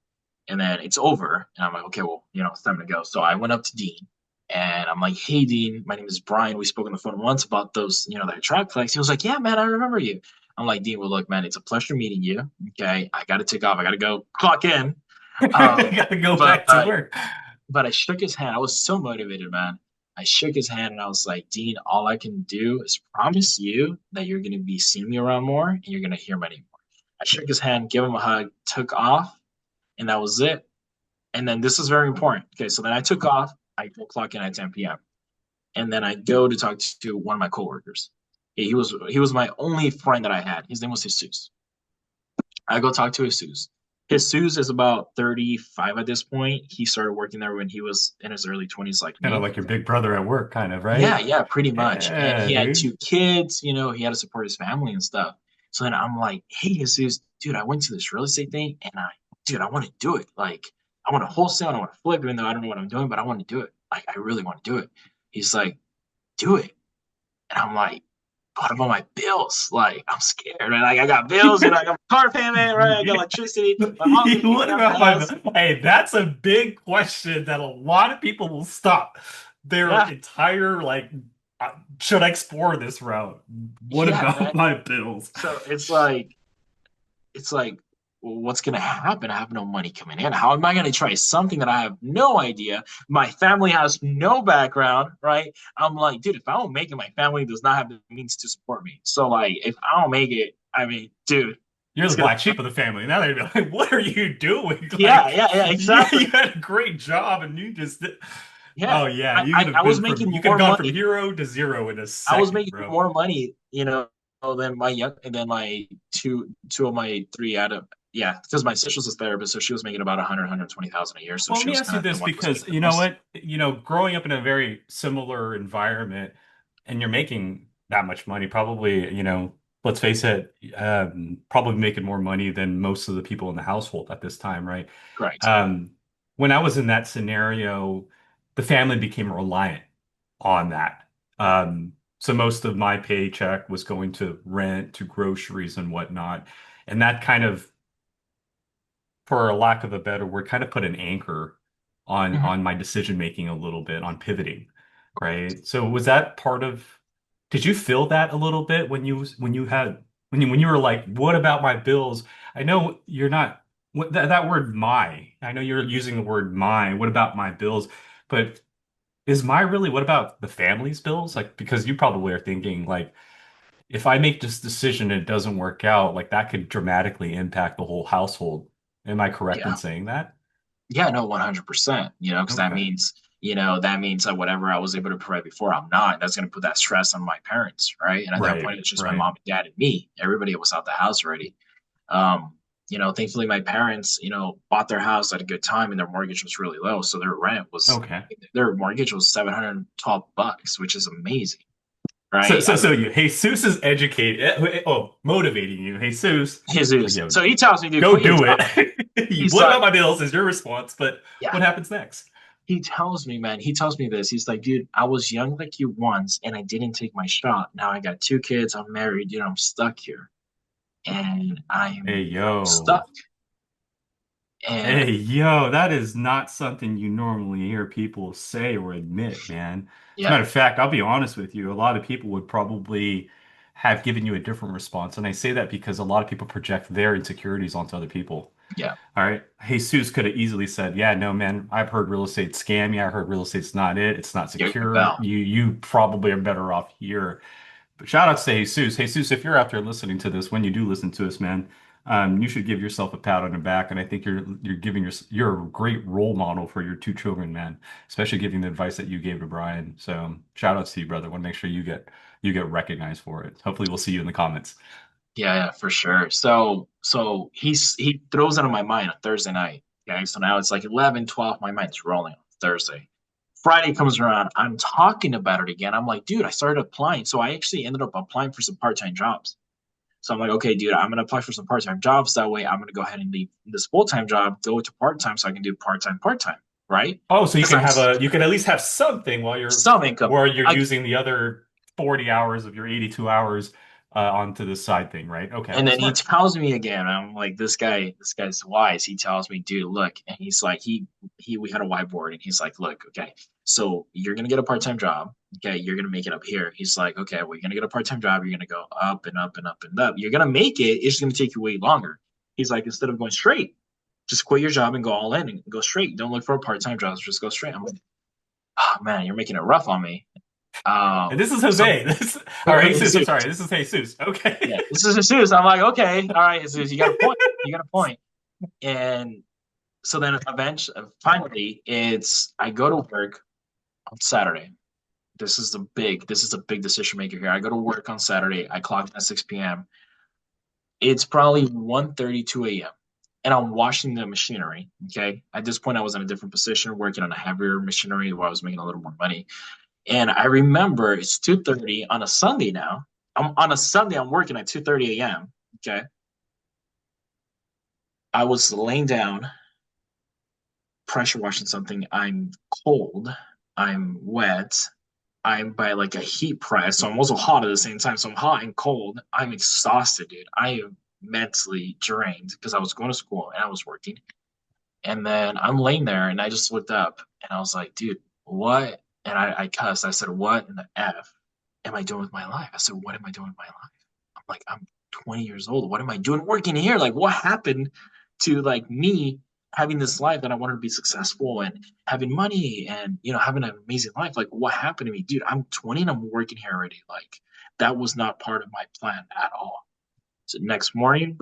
and then it's over, and I'm like, okay, well, it's time to go. So I went up to Dean, and I'm like, hey, Dean, my name is Brian. We spoke on the phone once about those, that track flex. He was like, yeah, man, I remember you. I'm like, Dean, well, look, man, it's a pleasure meeting you. Okay, I got to take off. I got to go clock in. Um, Gotta go but back to work. but I shook his hand. I was so motivated, man. I shook his hand and I was like, Dean, all I can do is promise you that you're going to be seeing me around more and you're going to hear my name more. I shook his hand, gave him a hug, took off, and that was it. And then this is very important. Okay, so then I took off. I go clock in at 10 p.m. And then I go to talk to one of my coworkers. He was my only friend that I had. His name was Jesus. I go talk to Jesus. Jesus is about 35 at this point. He started working there when he was in his early 20s, like Kind of me. like your big brother at work, kind of, Yeah, right? yeah, pretty much. And Yeah, he had dude. two kids, he had to support his family and stuff. So then I'm like, hey, Jesus, dude, I went to this real estate thing and dude, I want to do it. Like, I want to wholesale and I want to flip, even though I don't know what I'm doing, but I want to do it. Like, I really want to do it. He's like, do it. And I'm like, what about my bills? Like, I'm scared, man. Like, I got bills, I got car payment, right? I got electricity. My mom's gonna kick What me out the about house. hey, that's a big question that a lot of people will stop their Yeah, entire like uh, should I explore this route? What yeah, about man. my bills? So it's like, well, what's going to happen? I have no money coming in. How am I going to try something that I have no idea? My family has no background, right? I'm like, dude, if I don't make it, my family does not have the means to support me. So, like, if I don't make it, I mean, dude, You're it's the going black to, sheep of the family. Now they'd be like, "What are you doing? yeah, Like, yeah, yeah, you exactly. had a great job and you just Yeah. oh yeah, I, you could I, have I was been making you could have more gone from money. hero to zero in a I was second, making bro." more money, than my two of my three out of, yeah, because my sister was a therapist, so she was making about 120,000 a year. So Well, let she me was ask you kind of the this one who was because making the you know most. what? Growing up in a very similar environment and you're making that much money, probably, let's face it, probably making more money than most of the people in the household at this time, right? Correct. Um, when I was in that scenario, the family became reliant on that. So most of my paycheck was going to rent, to groceries and whatnot. And that kind of, for a lack of a better word, kind of put an anchor Mhm. on my decision making a little bit, on pivoting, right? So was that part of, did you feel that a little bit when you had when you were like, what about my bills? I know you're not that word my. I know you're using the word my. What about my bills? But is my really what about the family's bills? Like because you probably are thinking like if I make this decision and it doesn't work out, like that could dramatically impact the whole household. Am I correct in Yeah. saying that? Yeah, no, 100%, because that Okay. means, that means that whatever I was able to provide before, I'm not. That's going to put that stress on my parents, right? And at that Right, point, it's just my right. mom and dad and me. Everybody was out the house already. Thankfully, my parents, bought their house at a good time and their mortgage was really low. So Okay. their mortgage was $712, which is amazing, right? So you, Jesus is educated, oh, motivating you. Jesus, it's like, Jesus. yo, So he tells me, dude, go quit your do job. it. He's What like, about my bills is your response, but yeah. what happens next? He tells me, man, he tells me this. He's like, dude, I was young like you once and I didn't take my shot. Now I got two kids, I'm married, I'm stuck here. And Hey, I'm stuck. yo. And Hey, yo, that is not something you normally hear people say or admit, man. As a yeah, matter of fact, I'll be honest with you, a lot of people would probably have given you a different response. And I say that because a lot of people project their insecurities onto other people. yeah, All right. Jesus could have easily said, yeah, no, man, I've heard real estate scam. Yeah, I heard real estate's not it. It's not Jikh secure. You probably are better off here. But shout out to Jesus. Jesus, if you're out there listening to this, when you do listen to us, man, you should give yourself a pat on the back. And I think you're giving you're a great role model for your two children, man. Especially giving the advice that you gave to Brian. So shout outs to you, brother. Want to make sure you get recognized for it. Hopefully, we'll see you in the comments. yeah, for sure. He throws it on my mind on Thursday night. Okay. So now it's like 11, 12. My mind's rolling on Thursday. Friday comes around. I'm talking about it again. I'm like, dude, I started applying. So I actually ended up applying for some part-time jobs. So I'm like, okay, dude, I'm gonna apply for some part-time jobs. That way I'm gonna go ahead and leave this full-time job, go to part-time so I can do part-time, right? Oh, so you Because can you can at least have something some income. while you're I using the other 40 hours of your 82 hours onto the side thing, right? Okay, And then he smart. tells me again, I'm like, this guy's wise. He tells me, dude, look, and he's like, we had a whiteboard, and he's like, look, okay, so you're gonna get a part-time job, okay, you're gonna make it up here. He's like, okay, well, you're gonna get a part-time job, you're gonna go up and up and up and up. You're gonna make it. It's just gonna take you way longer. He's like, instead of going straight, just quit your job and go all in and go straight. Don't look for a part-time job. Just go straight. I'm like, oh man, you're making it rough on me. And this is So Jose. Or Jesus. I'm sorry. This is Jesus. yeah, Okay. this is Jesus. I'm like, okay, all right, Jesus, you got a point. You got a point. And so then eventually, finally, it's I go to work on Saturday. This is a big decision maker here. I go to work on Saturday. I clock in at 6 p.m. It's probably 1:32 a.m. and I'm washing the machinery. Okay. At this point, I was in a different position, working on a heavier machinery where I was making a little more money. And I remember it's 2:30 on a Sunday now. I'm on a Sunday, I'm working at 2:30 a.m. Okay. I was laying down pressure washing something. I'm cold. I'm wet. I'm by like a heat press. So I'm also hot at the same time. So I'm hot and cold. I'm exhausted, dude. I am mentally drained because I was going to school and I was working. And then I'm laying there and I just looked up and I was like, dude, what? And I cussed. I said, what in the F am I doing with my life? I said, what am I doing with my life? I'm like, I'm 20 years old. What am I doing working here? Like, what happened to like me having this life that I wanted to be successful and having money and having an amazing life? Like, what happened to me, dude? I'm 20 and I'm working here already. Like, that was not part of my plan at all. So next morning,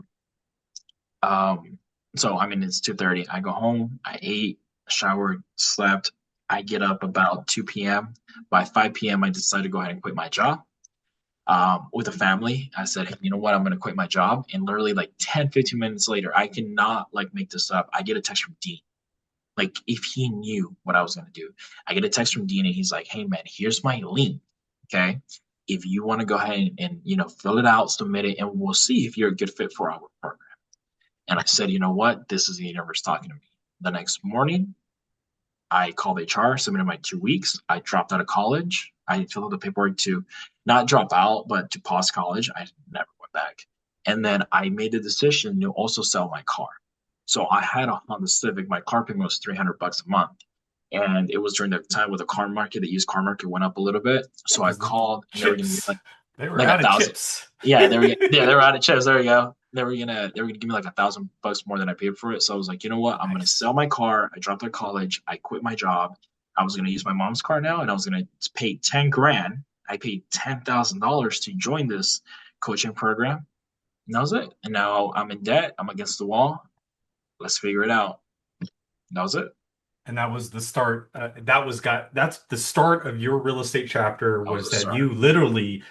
um, so I mean it's 2:30. I go home, I ate, showered, slept. I get up about 2 p.m. By 5 p.m. I decide to go ahead and quit my job with a family. I said, hey, you know what? I'm going to quit my job. And literally like 10, 15 minutes later, I cannot like make this up. I get a text from Dean. Like if he knew what I was going to do, I get a text from Dean and he's like, hey man, here's my link. Okay. If you want to go ahead and, fill it out, submit it, and we'll see if you're a good fit for our program. And I said, you know what? This is the universe talking to me. The next morning, I called HR, submitted my 2 weeks. I dropped out of college. I filled out the paperwork to not drop out, but to pause college. I never went back. And then I made the decision to also sell my car. So I had a Honda Civic. My car payment was $300 a month. and it was during the time where the car market, the used car market went up a little bit. Yeah, So I because the called, and they were gonna give me chips, they were like a out of thousand. chips. Yeah, they were out of chips. There we go. They were gonna give me like $1,000 more than I paid for it. So I was like, you know what? I'm gonna Nice. sell my car. I dropped out of college. I quit my job. I was gonna use my mom's car now, and I was gonna pay 10 grand. I paid $10,000 to join this coaching program, and that was it. And now I'm in debt. I'm against the wall. Let's figure it out. And that was it. And that was the start. That's the start of your real estate chapter That was was the that start. you literally,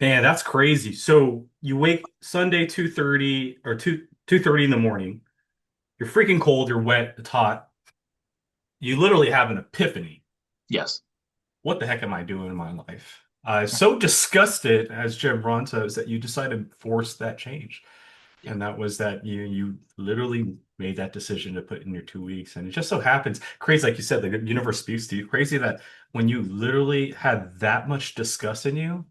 man, that's crazy. So you wake Sunday 2:30 or 2:30 in the morning. You're freaking cold, you're wet, it's hot. You literally have an epiphany. Yes. What the heck am I doing in my life? So disgusted, as Jim Rohn says, that you decided to force that change. Yeah. And that was that you literally made that decision to put in your 2 weeks. And it just so happens, crazy, like you said, the universe speaks to you. Crazy that when you literally had that much disgust in you,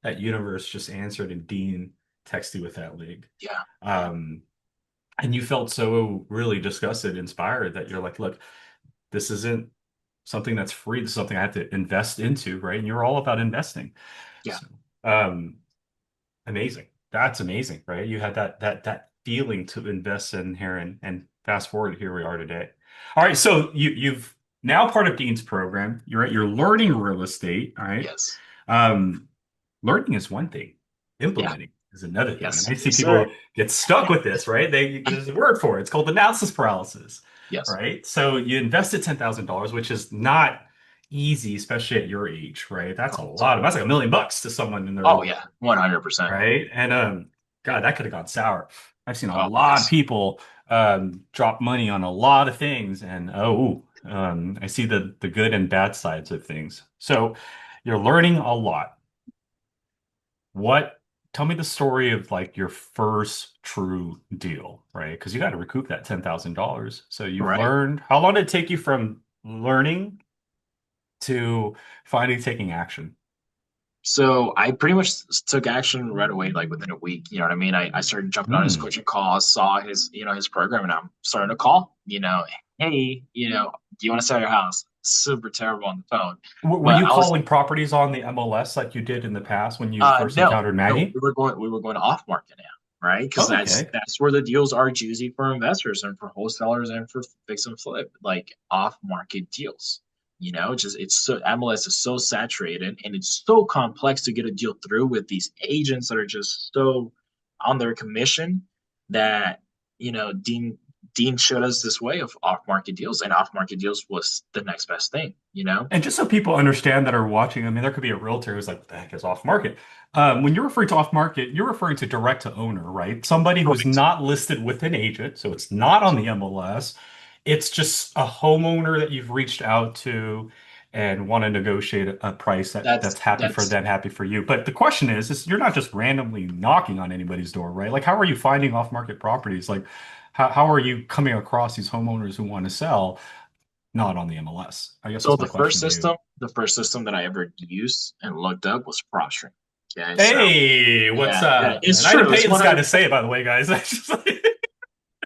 that universe just answered and Dean texted you with that link. Yeah. Yeah. Um, and you felt so really disgusted, inspired that you're like, look, this isn't something that's free. This is something I have to invest into, right? And you're all about investing. Yeah. So, um, amazing. That's amazing, right? You had that feeling to invest in here and fast forward, here we are today. All right, so you've now part of Dean's program. You're learning real estate, all right? Yes. Um, learning is one thing, Yeah. implementing is another thing. And Yes. I see Yes, sir. people get stuck with this, right? There's a word for it. It's called analysis paralysis, Yes. right? So you invested $10,000, which is not easy, especially at your age, right? That's a Oh, lot of that's like $1 million to someone in their oh yeah. 100%. right? And God, that could have gone sour. I've seen a Oh lot of yes. people drop money on a lot of things, and I see the good and bad sides of things. So you're learning a lot. What? Tell me the story of like your first true deal, right? Because you got to recoup that $10,000. So you've Right. learned. How long did it take you from learning to finally taking action? So I pretty much took action right away, like within a week. You know what I mean? I started jumping on his Hmm. coaching calls, saw his program, and I'm starting to call, hey, do you want to sell your house? Super terrible on the phone. Were But you I was calling properties on the MLS like you did in the past when you first no, encountered no, Maggie? we were going off market now, right? Because Oh, that's okay. that's where the deals are juicy for investors and for wholesalers and for fix and flip, like off market deals. Just it's so MLS is so saturated and it's so complex to get a deal through with these agents that are just so on their commission that Dean showed us this way of off market deals, and off market deals was the next best thing. And just so people understand that are watching, I mean, there could be a realtor who's like, what the heck is off market? When you're referring to off market, you're referring to direct to owner, right? Somebody who's Correct. not listed with an agent, so it's not on the MLS. It's just a homeowner that you've reached out to and want to negotiate a price that's That's happy for that's them, happy for you. But the question is you're not just randomly knocking on anybody's door, right? Like, how are you finding off market properties? Like, how are you coming across these homeowners who want to sell? Not on the MLS. I guess So that's the my first question to you. system, the first system that I ever used and looked up was PropStream. Okay, so Hey, what's yeah, up? it's And I didn't true. It's pay this guy to 100. say it, by the way, guys. I just like,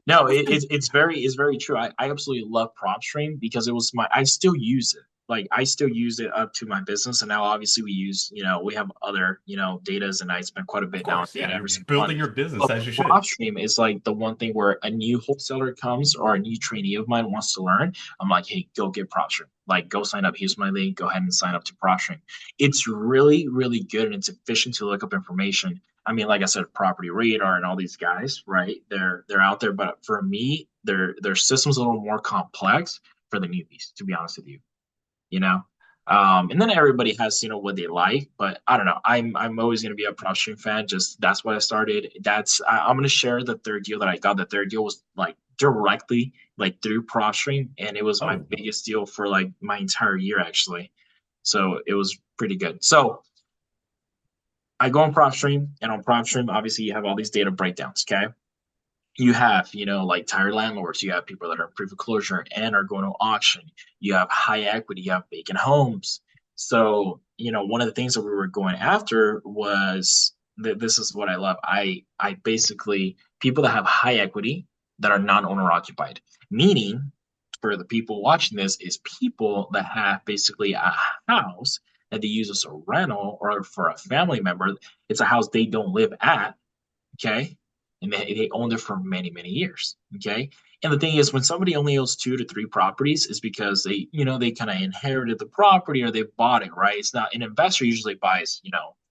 No, it's very true. I absolutely love PropStream because it was I still use it. Like I still use it up to my business, and now obviously we have other datas, and I spend quite a of bit now on course, yeah, data you're every single month. building your business But as you should. PropStream is like the one thing where a new wholesaler comes or a new trainee of mine wants to learn. I'm like, hey, go get PropStream. Like, go sign up. Here's my link. Go ahead and sign up to PropStream. It's really, really good and it's efficient to look up information. I mean, like I said, Property Radar and all these guys, right? They're out there, but for me, their system's a little more complex for the newbies, to be honest with you. You know, and then everybody has what they like, but I don't know. I'm always gonna be a PropStream fan. Just that's what I started. I'm gonna share the third deal that I got. The third deal was like directly like through PropStream, and it was my Oh, biggest deal for like my entire year actually. So it was pretty good. So I go on PropStream, and on PropStream, obviously you have all these data breakdowns. Okay, you have like tired landlords, you have people that are in pre-foreclosure and are going to auction. You have high equity, you have vacant homes. So one of the things that we were going after was this is what I love. I basically people that have high equity that are non-owner occupied, meaning for the people watching this is people that have basically a house that they use as a rental or for a family member. It's a house they don't live at, okay? And they owned it for many, many years, okay? And the thing is, when somebody only owns 2 to 3 properties, is because they kind of inherited the property or they bought it, right? It's not an investor usually buys,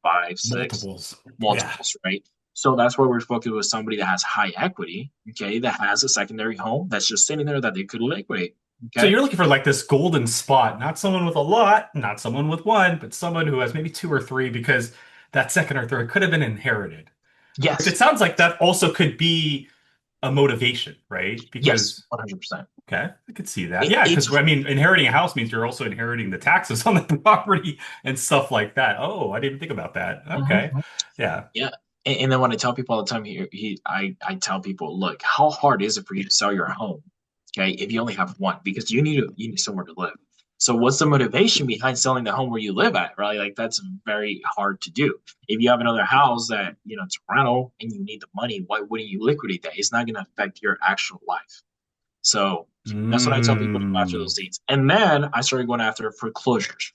five, six Multiples. Yeah. multiples, right? So that's where we're focused with somebody that has high equity, okay, that has a secondary home that's just sitting there that they could liquidate, So okay? you're looking for like this golden spot, not someone with a lot, not someone with one, but someone who has maybe two or three because that second or third could have been inherited. Which it Yes, sounds like that also could be a motivation, right? yes, Because 100%. okay, I could see that. It, Yeah, because it's I mean, inheriting a house means you're also inheriting the taxes on the property and stuff like that. Oh, I didn't even think about that. Okay. Mhm. Yeah. Yeah. And then when I tell people all the time, I tell people, look, how hard is it for you to sell your home? Okay, if you only have one, because you need somewhere to live. So what's the motivation behind selling the home where you live at, right? Like that's very hard to do. If you have another house that it's a rental and you need the money, why wouldn't you liquidate that? It's not going to affect your actual life. So that's what I tell people to go after Mm. those leads. And then I started going after foreclosures.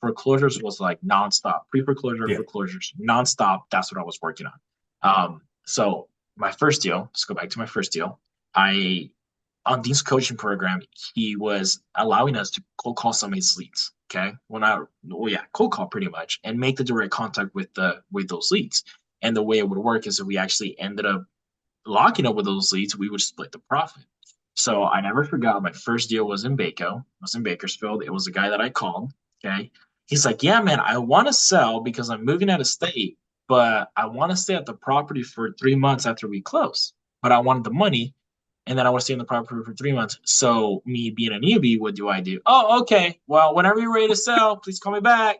Foreclosures was like nonstop. Pre-foreclosure, Yeah. foreclosures, nonstop. That's what I was working on. So my first deal, let's go back to my first deal. I on Dean's coaching program, he was allowing us to cold call somebody's leads. Okay. Well, yeah, cold call pretty much and make the direct contact with those leads. And the way it would work is if we actually ended up locking up with those leads, we would split the profit. So I never forgot my first deal was in was in Bakersfield. It was a guy that I called. Okay. He's like, yeah, man, I want to sell because I'm moving out of state, but I want to stay at the property for 3 months after we close. But I wanted the money and then I want to stay in the property for 3 months. So me being a newbie, what do I do? Oh, okay. Well, whenever you're ready to sell, please call me back.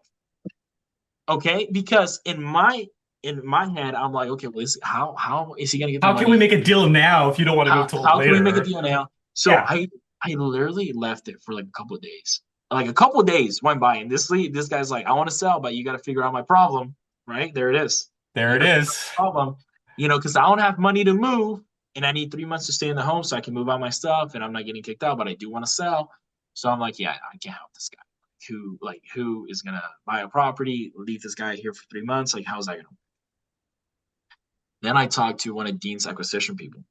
Okay. Because in my head, I'm like, okay, well, how is he gonna get the How can we money? make a deal now if you don't want to go till How can we make a later? deal now? So Yeah. I literally left it for like a couple of days. Like a couple of days went by, and this guy's like, I want to sell, but you got to figure out my problem, right? There it is. There You it got to figure out is. my problem, because I don't have money to move, and I need 3 months to stay in the home so I can move out my stuff, and I'm not getting kicked out, but I do want to sell. So I'm like, yeah, I can't help this guy. Who is gonna buy a property, leave this guy here for 3 months? Like, how's that gonna? Then I talked to one of Dean's acquisition people.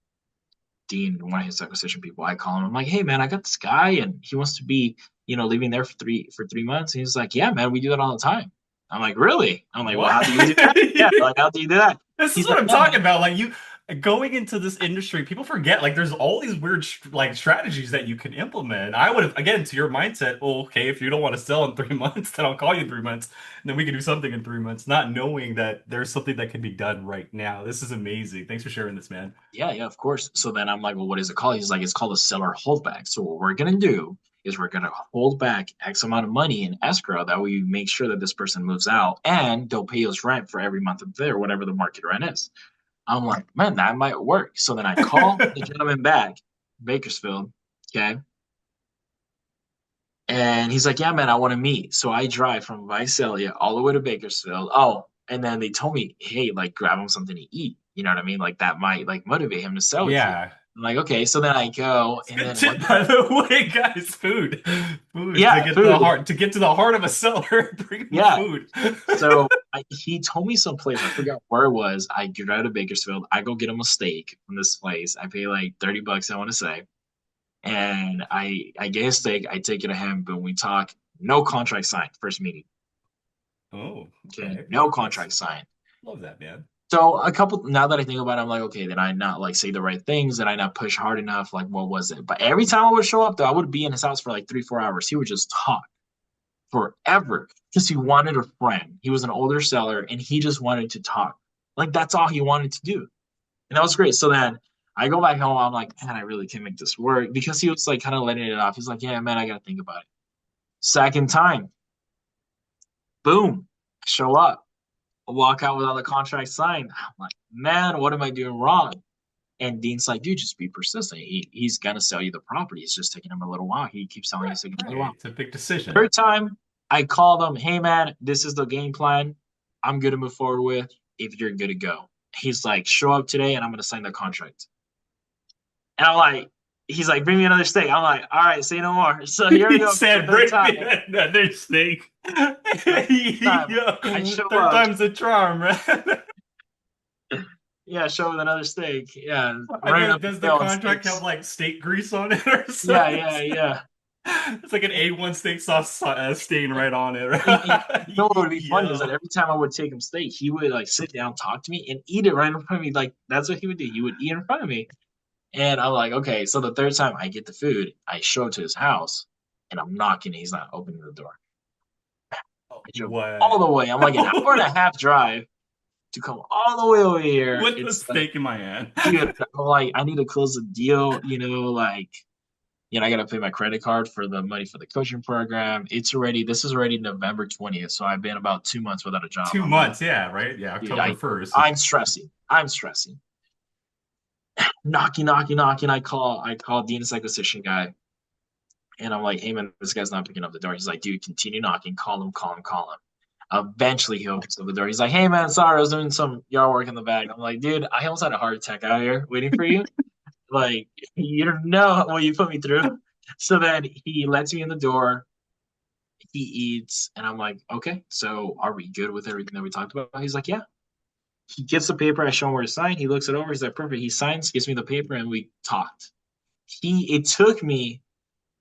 Dean, one of his acquisition people. I call him. I'm like, hey man, I got this guy, and he wants to be, living there for 3 months. And he's like, yeah, man, we do that all the time. I'm like, really? I'm like, well, What? how do you do that? Yeah, like how do you do that? This is He's what like, I'm yeah, talking man. about. Like you going into this industry, people forget like there's all these weird like strategies that you can implement. I would have again to your mindset, well, okay, if you don't want to sell in 3 months, then I'll call you in 3 months, and then we can do something in 3 months, not knowing that there's something that can be done right now. This is amazing. Thanks for sharing this, man. Yeah, yeah, of course. So then I'm like, well, what is it called? He's like, it's called a seller holdback. So what we're gonna do is we're gonna hold back X amount of money in escrow. That way we make sure that this person moves out and they'll pay us rent for every month of there, whatever the market rent is. I'm like, man, that might work. So then I call the gentleman back, Bakersfield, okay? And he's like, yeah, man, I want to meet. So I drive from Visalia all the way to Bakersfield. Oh, and then they told me, hey, like grab him something to eat. You know what I mean? Like that might like motivate him to sell with you. Yeah. I'm like, okay. So then I go, It's and good then what tip, did by I? the way, guys. Food, food Yeah, food. to get to the heart of a seller. Bring them Yeah. food. So he told me some place. I forgot where it was. I get out of Bakersfield. I go get him a steak from this place. I pay like $30, I want to say. And I get his steak. I take it to him, but we talk. No contract signed. First meeting. Oh, Okay, okay. no That's contract signed. love that, man. So a couple now that I think about it, I'm like, okay, did I not like say the right things? Did I not push hard enough? Like, what was it? But every time I would show up, though, I would be in his house for like 3, 4 hours. He would just talk forever because he wanted a friend. He was an older seller and he just wanted to talk. Like that's all he wanted to do. And that was great. So then I go back home. I'm like, man, I really can't make this work because he was like kind of letting it off. He's like, yeah, man, I got to think about it. Second time, boom, show up, walk out without the contract signed. I'm like, man, what am I doing wrong? And Dean's like, dude, just be persistent. He's gonna sell you the property. It's just taking him a little while. He keeps telling you Right, it's taking him a little right. while. It's a big decision. Third time, I called him, hey man, this is the game plan. I'm good to move forward with if you're good to go. He's like, show up today and I'm gonna sign the contract. And I'm like, he's like, bring me another steak. I'm like, all right, say no more. So here we He go for the said, third "Bring time. me another snake." The time I Yo, show third up, time's the charm, man. yeah, show up with another steak. Yeah, And running then up the does the bill on contract have steaks. like steak grease on it or Yeah, something? yeah, yeah. It's like an A1 steak sauce stain right on it. And Right? you know what would be funny is that Yo. every time I would take him steak, he would like sit down, talk to me, and eat it right in front of me. Like that's what he would do. He would eat in front of me. And I'm like, okay. So the third time I get the food, I show it to his house, and I'm knocking. He's not opening the door. I drove all What? the way. I'm like an hour and a half drive to come all the way over here. With the It's like, steak in my hand. dude, I'm like, I need to close the deal. Like, I got to pay my credit card for the money for the coaching program. This is already November 20th. So I've been about 2 months without a job. Two I'm like, months, yeah, right? Yeah, dude, October 1st. I'm stressing. I'm stressing. Knocking, knocking, knocking. I call Dean's acquisition guy. And I'm like, hey man, this guy's not picking up the door. He's like, dude, continue knocking. Call him, call him, call him. Eventually he opens up the door. He's like, hey man, sorry, I was doing some yard work in the back. I'm like, dude, I almost had a heart attack out here waiting for you. Like, you don't know what you put me through. So then he lets me in the door. He eats, and I'm like, okay, so are we good with everything that we talked about? He's like, yeah. He gets the paper. I show him where to sign. He looks it over. He's like, perfect. He signs, gives me the paper, and we talked. It took me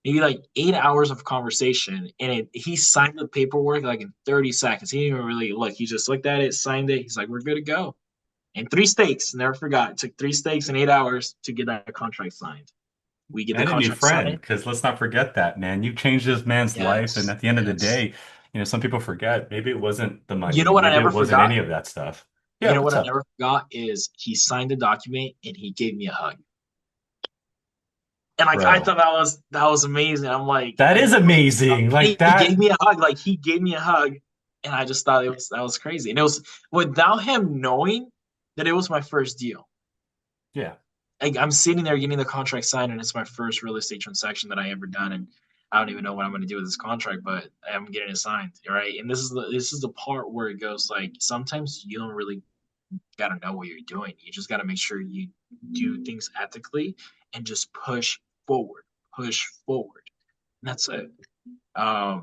maybe like 8 hours of conversation, and he signed the paperwork like in 30 seconds. He didn't even really look. He just looked at it, signed it. He's like, we're good to go. And three steaks, never forgot. It took 3 steaks and 8 hours to get that contract signed. We get the And a new contract friend, signed. because let's not forget that, man. You changed this man's life, and Yes, at the end of the yes. day, some people forget. Maybe it wasn't the You money, know what I maybe never it wasn't forgot? any of that stuff. You Yeah, know what's what I up? never forgot is he signed the document and he gave me a hug. And like I Bro, thought that was amazing. I'm like, that I is amazing. Like he gave that. me a hug. Like he gave me a hug, and I just thought that was crazy. And it was without him knowing that it was my first deal. Yeah. Like I'm sitting there getting the contract signed, and it's my first real estate transaction that I ever done, and I don't even know what I'm going to do with this contract, but I'm getting it signed, right? And this is the part where it goes like sometimes you don't really got to know what you're doing. You just got to make sure you do things ethically and just forward, push forward. And that's it. I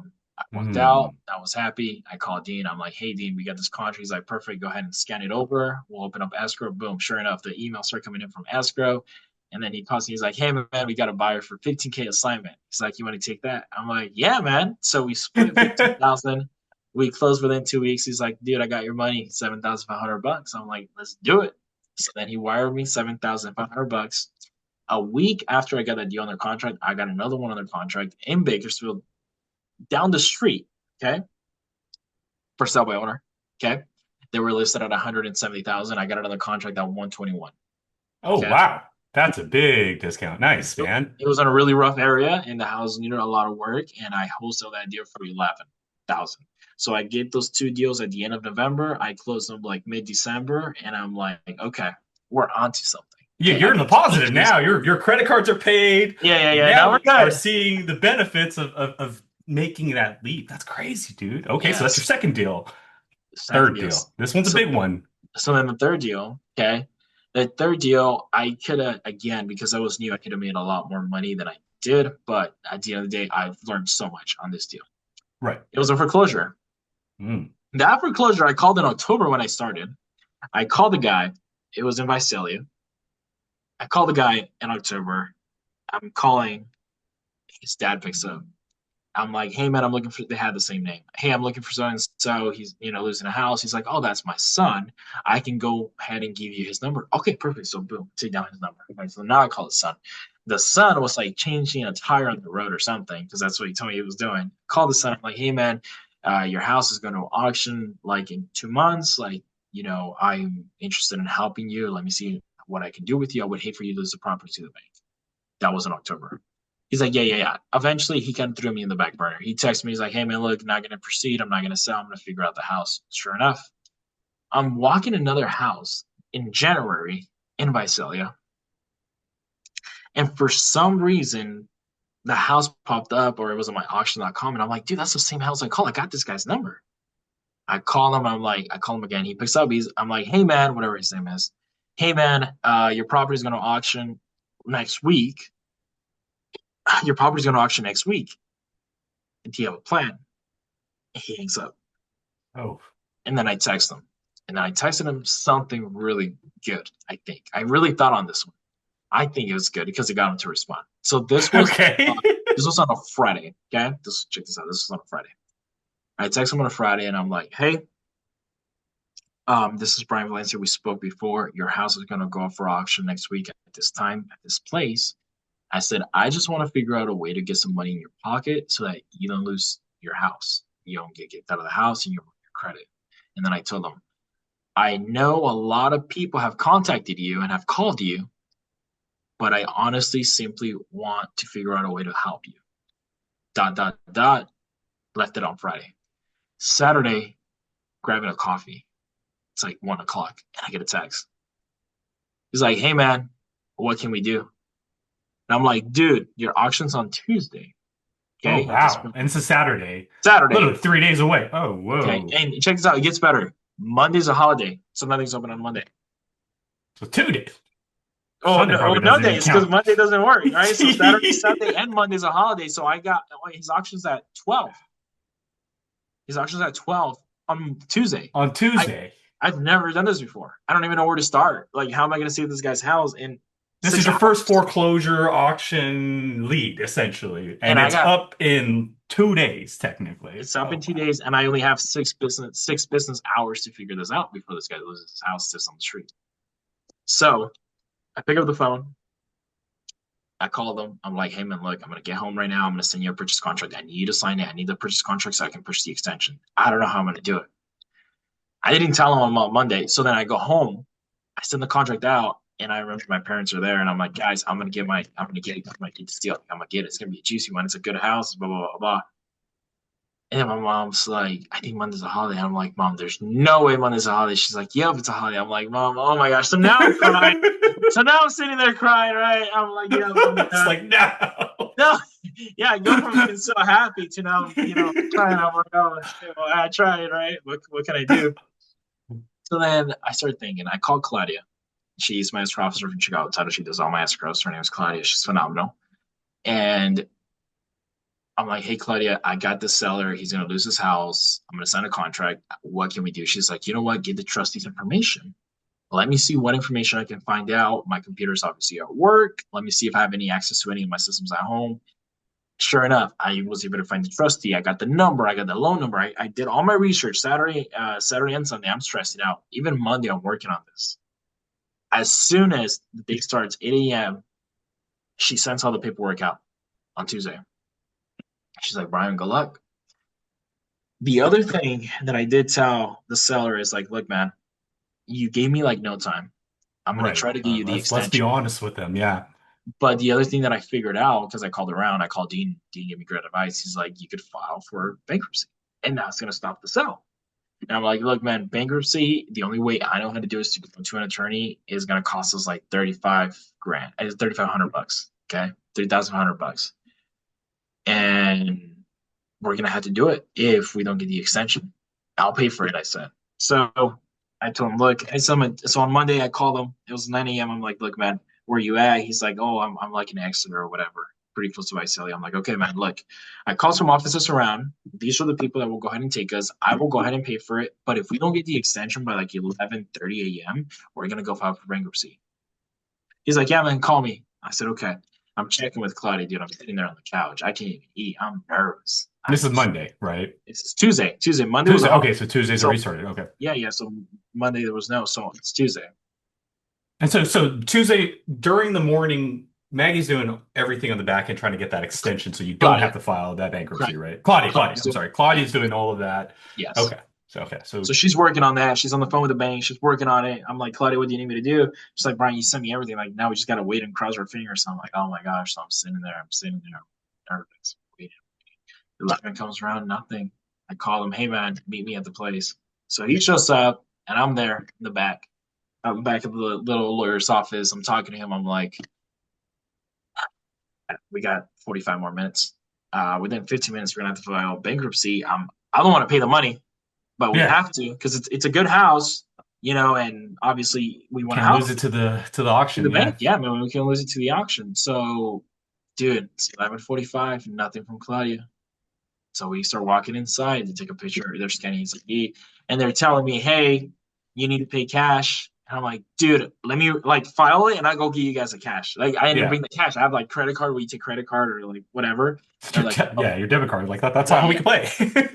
walked out. Hmm. I was happy. I called Dean. I'm like, hey, Dean, we got this contract. He's like, perfect. Go ahead and scan it over. We'll open up escrow. Boom. Sure enough, the emails start coming in from escrow. And then he calls me. He's like, hey, man, we got a buyer for 15K assignment. He's like, you want to take that? I'm like, yeah, man. So we split 15,000. We closed within 2 weeks. He's like, dude, I got your money, $7,500. I'm like, let's do it. So then he wired me $7,500. A week after I got that deal under contract, I got another one under contract in Bakersfield down the street, okay, for sale by owner. Okay. They were listed at 170,000. I got it on the contract at 121. Oh, Okay. wow. That's a big discount. Nice, So man. it was in a really rough area and the house needed a lot of work, and I wholesale that deal for 11,000. So I get those two deals at the end of November. I close them like mid-December, and I'm like, okay, we're onto something. Yeah, Okay, I you're in the got two positive agents. now. Your credit cards are paid. Yeah, yeah, You yeah. Now now we're are good. seeing the benefits of making that leap. That's crazy, dude. Okay, so that's your Yes. second deal. Second Third deals. deal. This one's a So big one. So then the third deal, okay, the third deal, I could have, again, because I was new, I could have made a lot more money than I did. But at the end of the day, I've learned so much on this deal. Right. It was a foreclosure. Mm. That foreclosure, I called in October when I started. I called the guy. It was in Visalia. I called the guy in October. I'm calling. His dad picks up. I'm like, hey man, I'm looking for. They had the same name. Hey, I'm looking for so and so. He's losing a house. He's like, oh, that's my son. I can go ahead and give you his number. Okay, perfect. So boom, take down his number. Okay, so now I call his son. The son was like changing a tire on the road or something because that's what he told me he was doing. Call the son. I'm like, hey man, your house is going to auction like in 2 months. Like, I'm interested in helping you. Let me see what I can do with you. I would hate for you to lose the property to the bank. That was in October. He's like, yeah, yeah, yeah. Eventually, he kind of threw me in the back burner. He texted me. He's like, hey, man, look, not going to proceed. I'm not going to sell. I'm going to figure out the house. Sure enough, I'm walking another house in January in Visalia. And for some reason, the house popped up or it was on my auction.com. And I'm like, dude, that's the same house I called. I got this guy's number. I call him. I call him again. He picks up. I'm like, hey, man, whatever his name is. Hey, man, your property is going to auction. next week. Your property's going to auction next week. And do you have a plan? And he hangs up. Oh, And then I text him. And I texted him something really good, I think. I really thought on this one. I think it was good because it got him to respond. So okay. this was on a Friday. Okay, check this out. This was on a Friday. I text him on a Friday, and I'm like, "Hey, this is Brian Valencia. We spoke before. Your house is gonna go up for auction next week at this time at this place." I said, "I just want to figure out a way to get some money in your pocket so that you don't lose your house. You don't get kicked out of the house and your credit." And then I told him, "I know a lot of people have contacted you and have called you, but I honestly simply want to figure out a way to help you. Dot, dot, dot." Left it on Friday. Saturday, grabbing a coffee. It's like 1 o'clock, and I get a text. He's like, "Hey, man, what can we do?" And I'm like, "Dude, your auction's on Tuesday." Oh, Okay. At this wow. point, And it's a Saturday. Saturday. Literally 3 days away. Oh, Okay. whoa. And check this out. It gets better. Monday's a holiday, so nothing's open on Monday. So 2 days. Oh Sunday no, oh, probably no doesn't even days because count. Monday doesn't work, right? So Saturday, Sunday, and Monday's a holiday. So I got his auction's at 12. His auction's at 12 on Tuesday. On I Tuesday. I've never done this before. I don't even know where to start. Like, how am I going to see this guy's house in This is six your first hours? foreclosure auction lead, essentially. And And I it's got up in 2 days, technically. it's up in Oh, two wow. days, and I only have six business hours to figure this out before this guy loses his house, sits on the street. So I pick up the phone. I call them. I'm like, "Hey man, look, I'm gonna get home right now. I'm gonna send you a purchase contract. I need you to sign it. I need the purchase contract so I can push the extension. I don't know how I'm gonna do it." I didn't tell him on Monday. So then I go home. I send the contract out, and I remember my parents are there, and I'm like, "Guys, I'm gonna get it. I'm gonna get this deal. I'm gonna get it. It's gonna be a juicy one. It's a good house. Blah blah blah blah." And then my mom's like, "I think Monday's a holiday." I'm like, "Mom, there's no way Monday's a holiday." She's like, "Yep, it's a holiday." I'm like, "Mom, oh my gosh." So now I'm crying. So now I'm sitting there crying, right? I'm like, "Yeah, Mom, It's like, no. no." Yeah, I go from being so happy to now, crying. I'm like, "Oh, well, I tried, right? What can I do?" So then I started thinking. I called Claudia. She's my escrow officer from Chicago Title. She does all my escrows. Her name is Claudia. She's phenomenal. And I'm like, "Hey, Claudia, I got this seller. He's going to lose his house. I'm going to sign a contract. What can we do?" She's like, "You know what? Get the trustees information. Let me see what information I can find out. My computer's obviously at work. Let me see if I have any access to any of my systems at home." Sure enough, I was able to find the trustee. I got the number. I got the loan number. I did all my research Saturday and Sunday. I'm stressing out. Even Monday, I'm working on this. As soon as the day starts, 8 a.m., she sends all the paperwork out on Tuesday. She's like, "Brian, good luck." The other thing that I did tell the seller is like, "Look, man, you gave me like no time. I'm gonna Right. try to get you the Let's be extension." honest with them. Yeah. But the other thing that I figured out, because I called around, I called Dean. Dean gave me great advice. He's like, "You could file for bankruptcy, and that's gonna stop the sale." And I'm like, "Look, man, bankruptcy. The only way I know how to do is to go to an attorney is gonna cost us like 35 grand. It's 3,500 bucks. Okay, 3,500 bucks, and we're gonna have to do it if we don't get the extension. I'll pay for it," I said. So I told him, "Look," so on Monday I called him. It was 9 a.m. I'm like, "Look, man, where you at?" He's like, "Oh, I'm like in Exeter or whatever, pretty close to Visalia." I'm like, "Okay, man, look, I called some offices around. These are the people that will go ahead and take us. I will go ahead and pay for it. But if we don't get the extension by like 11:30 a.m., we're gonna go file for bankruptcy." He's like, "Yeah, man, call me." I said, "Okay." I'm checking with Claudia, dude. I'm sitting there on the couch. I can't even eat. I'm nervous. This is Monday, right? It's Tuesday. Tuesday. Monday was a Tuesday. holiday. Okay, so Tuesday's a So restarted. Okay. yeah, yeah. So Monday there was no. So it's Tuesday. And so Tuesday during the morning, Maggie's doing everything on the back end trying to get that extension so you don't have Claudia. to file that bankruptcy, Correct. right? Claudia, Claudia's I'm doing. sorry. Yeah. Claudia's doing all of that. Yes. Okay. So So she's working on that. She's on the phone with the bank. She's working on it. I'm like, "Claudia, what do you need me to do?" She's like, "Brian, you sent me everything. Like now we just gotta wait and cross our fingers." So I'm like, "Oh my gosh." So I'm sitting there. I'm sitting there, nervous, waiting. 11 comes around, nothing. I call him, "Hey man, meet me at the place." So he shows up, and I'm there in the back, out in the back of the little lawyer's office. I'm talking to him. I'm like, "We got 45 more minutes. Within 15 minutes, we're gonna have to file bankruptcy. I don't want to pay the money, but we yeah. have to because it's a good house. and obviously we want a Can't lose house it to the to the auction, bank. yeah. Yeah, man, we can lose it to the auction. So, dude, it's 11:45, nothing from Claudia. So we start walking inside to take a picture. They're scanning his ID, and they're telling me, "Hey, you need to pay cash." And I'm like, "Dude, let me like file it, and I go give you guys the cash." Like I didn't Yeah. bring the cash. I have like credit card where you take credit card or like whatever. They're like, "Oh, Yeah, your debit card. Like that's yeah, how we yeah, can play.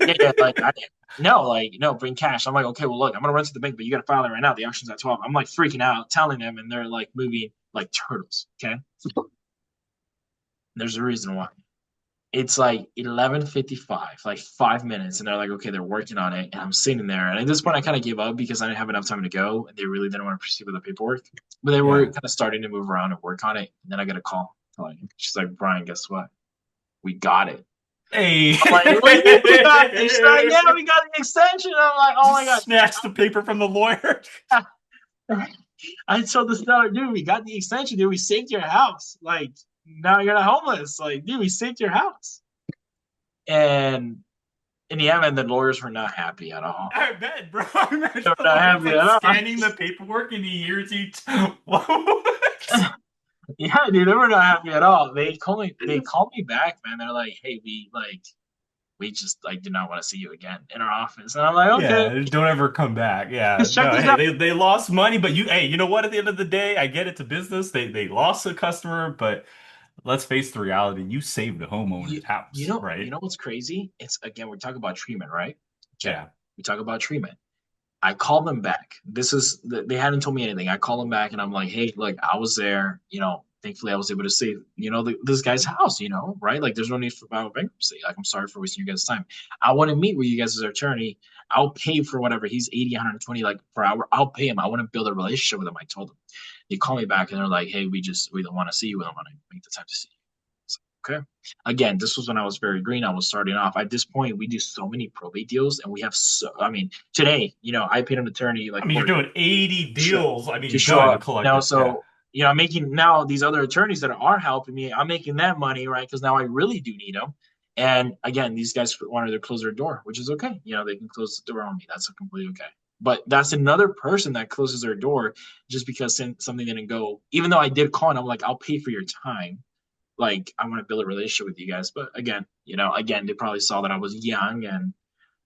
yeah, yeah." Like I no, like no, bring cash. I'm like, "Okay, well, look, I'm gonna run to the bank, but you gotta file it right now. The auction's at 12." I'm like freaking out, telling them, and they're like moving like turtles. Okay, there's a reason why. It's like 11:55, like 5 minutes, and they're like, okay, they're working on it, and I'm sitting there, and at this point, I kind of gave up because I didn't have enough time to go, and they really didn't want to proceed with the paperwork, but they were Yeah. kind of starting to move around and work on it, and then I get a call. She's like, Brian, guess what? We got it. Hey. I'm like, what do you mean we got it? She's like, yeah, we got the extension. I'm like, oh my Just snatch the paper from the lawyer. god. I told the seller, dude, we got the extension, dude. We saved your house. Like, now you're not homeless. Like, dude, we saved your house. And in the end, the lawyers were not happy at all. I bet, bro. I They imagine were the not lawyer's happy like at all. scanning the paperwork and he hears each. What? Yeah, dude, they were not happy at all. They called me back, man. They're like, hey, we just like did not want to see you again in our office. And I'm like, okay, Yeah, don't ever come back. Yeah, just check no, this hey, out. they lost money, but hey, you know what? At the end of the day, I get it's a business. They lost a customer, but let's face the reality. You saved the You homeowner's you house, know you right? know what's crazy? It's again we talk about treatment, right? Okay, Yeah. we talk about treatment. I called them back. They hadn't told me anything. I called them back and I'm like, hey, look, I was there. Thankfully I was able to save, this guy's house, right? Like, there's no need for bankruptcy. Like, I'm sorry for wasting your guys' time. I want to meet with you guys as attorney. I'll pay for whatever. He's 80, 120 like per hour. I'll pay him. I want to build a relationship with him. I told them. They call me back and they're like, hey, we don't want to see you. We don't want to make the time to see you. Okay. Again, this was when I was very green. I was starting off. At this point, we do so many probate deals, and we have I mean, today, I paid an attorney I like mean, you're for doing 80 to show, deals. I to mean, show good up. collective. Yeah. I'm making now these other attorneys that are helping me. I'm making that money, right? Because now I really do need them. And again, these guys wanted to close their door, which is okay. They can close the door on me. That's completely okay. But that's another person that closes their door just because something didn't go. Even though I did call and I'm like, I'll pay for your time, like I want to build a relationship with you guys. But again, they probably saw that I was young and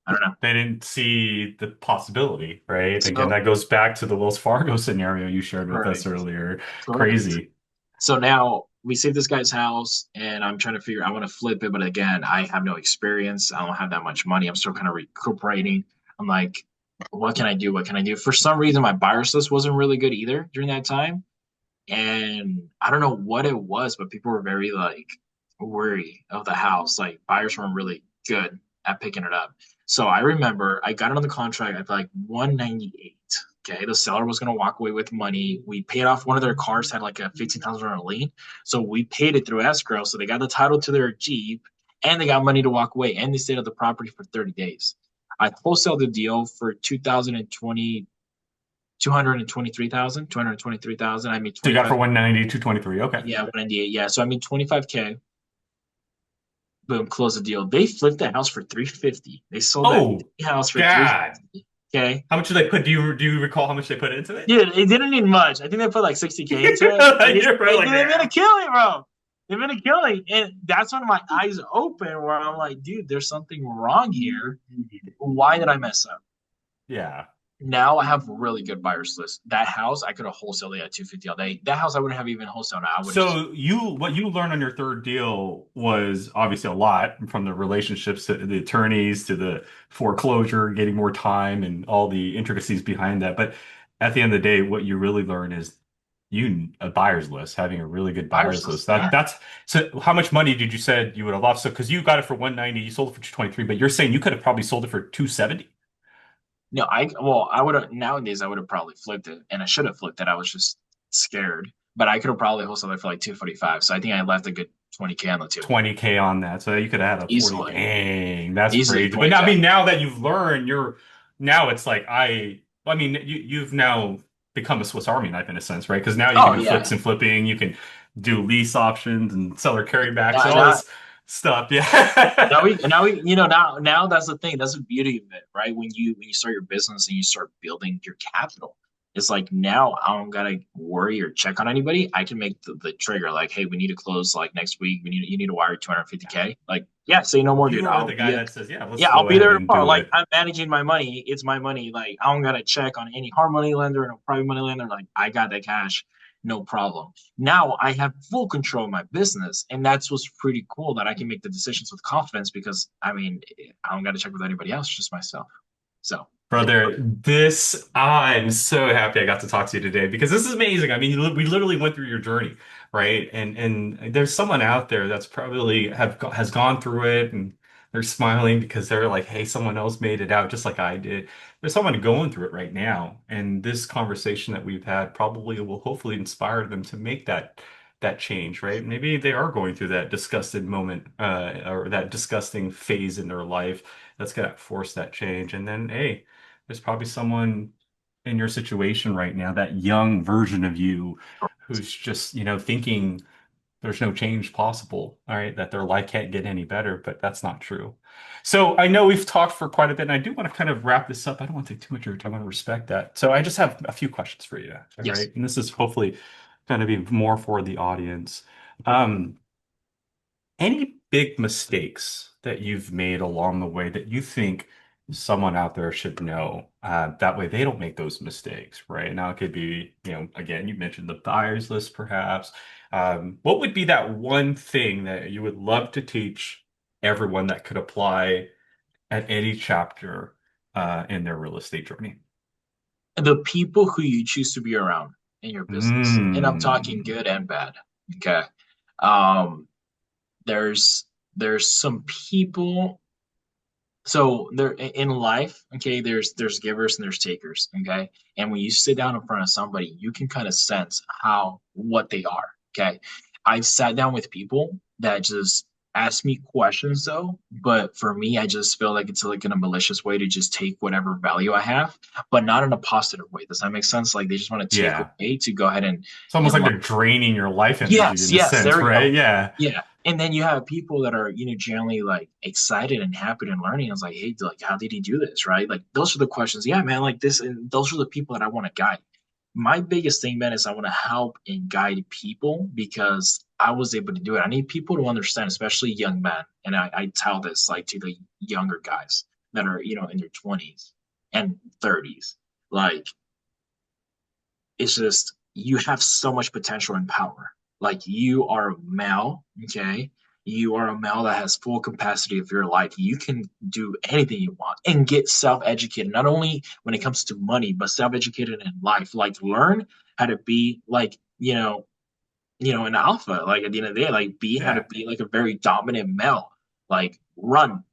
I don't know. They didn't see the possibility, right? Again, So that goes back to the Wells Fargo scenario you shared with us correct, earlier. correct. Crazy. So now we saved this guy's house, and I'm trying to figure. I want to flip it, but again, I have no experience. I don't have that much money. I'm still kind of recuperating. I'm like, what can I do? What can I do? For some reason, my buyer's list wasn't really good either during that time, and I don't know what it was, but people were very like worried of the house. Like buyers weren't really good at picking it up. So I remember I got it on the contract at like 198. Okay, the seller was gonna walk away with money. We paid off one of their cars, had like a $15,000 lien. So we paid it through escrow. So they got the title to their Jeep and they got money to walk away and they stayed at the property for 30 days. I wholesaled the deal for 2020, 223,000. I mean So you got it 25. for 190, 223. Okay. Yeah, 198. Yeah. So I mean 25K. Boom, close the deal. They flipped the house for 350. They sold that Oh, house for God. 350. Okay. How much did they put? Do you recall how much they put into it? Dude, it didn't need much. I think they put like 60K into it. And You're probably like, they made yeah. a killing, bro. They made a killing. And that's when my eyes open where I'm like, dude, there's something wrong here. Why did I mess up? Yeah. Now I have really good buyers list. That house I could have wholesaled it at 250 all day. That house I wouldn't have even wholesaled. I would have just So what you learned on your third deal was obviously a lot from the relationships to the attorneys to the foreclosure, getting more time and all the intricacies behind that. But at the end of the day, what you really learn is a buyer's list, having a really good buyers buyer's list. list. Yeah. That's so how much money did you said you would have lost? So because you got it for 190, you sold it for 223, but you're saying you could have probably sold it for 270? No, I would have nowadays I would have probably flipped it, and I should have flipped it. I was just scared, but I could have probably wholesaled it for like 245. So I think I left a good 20K on the table 20K on that. So you could have had a 40. easily, Dang, that's easily crazy. But I 20K. mean, now that you've learned, now it's like I mean, you've now become a Swiss Army knife in a sense, right? Because now you can Oh do yeah, flips and flipping, you can do lease options and seller carryback. and So all I this. Stop. Now Yeah. now that's the thing. That's the beauty of it, right? When you start your business and you start building your capital, it's like now I don't gotta worry or check on anybody. I can make the trigger like, hey, we need to close like next week. You need to wire 250K. Like, yeah, say no more, dude. You are the guy that says, yeah, let's Yeah, I'll go be ahead there and tomorrow. do Like it. I'm managing my money. It's my money. Like I don't gotta check on any hard money lender and a private money lender. Like I got that cash, no problem. Now I have full control of my business, and that's what's pretty cool that I can make the decisions with confidence because I mean I don't gotta check with anybody else, just myself. So Brother, I'm so happy I got to talk to you today because this is amazing. I mean, we literally went through your journey, right? And there's someone out there that's probably has gone through it and they're smiling because they're like, hey, someone else made it out just like I did. There's someone going through it right now, and this conversation that we've had probably will hopefully inspire them to make that change, right? Maybe they are going through that disgusted moment, or that disgusting phase in their life that's gonna force that change, and then hey, there's probably someone in your situation right now, that young version of you who's just, thinking there's no change possible, all right, that their life can't get any better, but that's not true. So I know we've talked for quite a bit, and I do want to kind of wrap this up. I don't want to take too much of your time. I want to respect that. So I just have a few questions for you, all yes. right? And this is hopefully going to be more for the audience. Um, any big mistakes that you've made along the way that you think someone out there should know? That way they don't make those mistakes, right? Now it could be, again, you mentioned the buyers list perhaps. What would be that one thing that you would love to teach everyone that could apply at any chapter in their real estate journey? The people who you choose to be around in your business. And I'm talking Mm. good and bad. Okay. Um there's there's some people. So there in life, okay, there's givers and there's takers, okay? And when you sit down in front of somebody, you can kind of sense how what they are, okay? I've sat down with people that just ask me questions though, but for me, I just feel like it's like in a malicious way to just take whatever value I have, but not in a positive way. Does that make sense? Like they just want to take Yeah. away to go ahead It's almost and like like they're draining your life energy yes, in a yes, there sense, we go. right? Yeah. Yeah. And then you have people that are, generally like excited and happy and learning. I was like, hey, like, how did he do this? Right. Like, those are the questions. Yeah, man, like this. And those are the people that I want to guide. My biggest thing, man, is I want to help and guide people because I was able to do it. I need people to understand, especially young men. And I tell this like to the younger guys that are, in their 20s and 30s. Like, it's just you have so much potential and power. Like you are a male, okay? You are a male that has full capacity of your life. You can do anything you want and get self-educated, not only when it comes to money, but self-educated in life. Like learn how to be like, an alpha. Like at the end of the day, like be how to Yeah. be like a very dominant male. Like run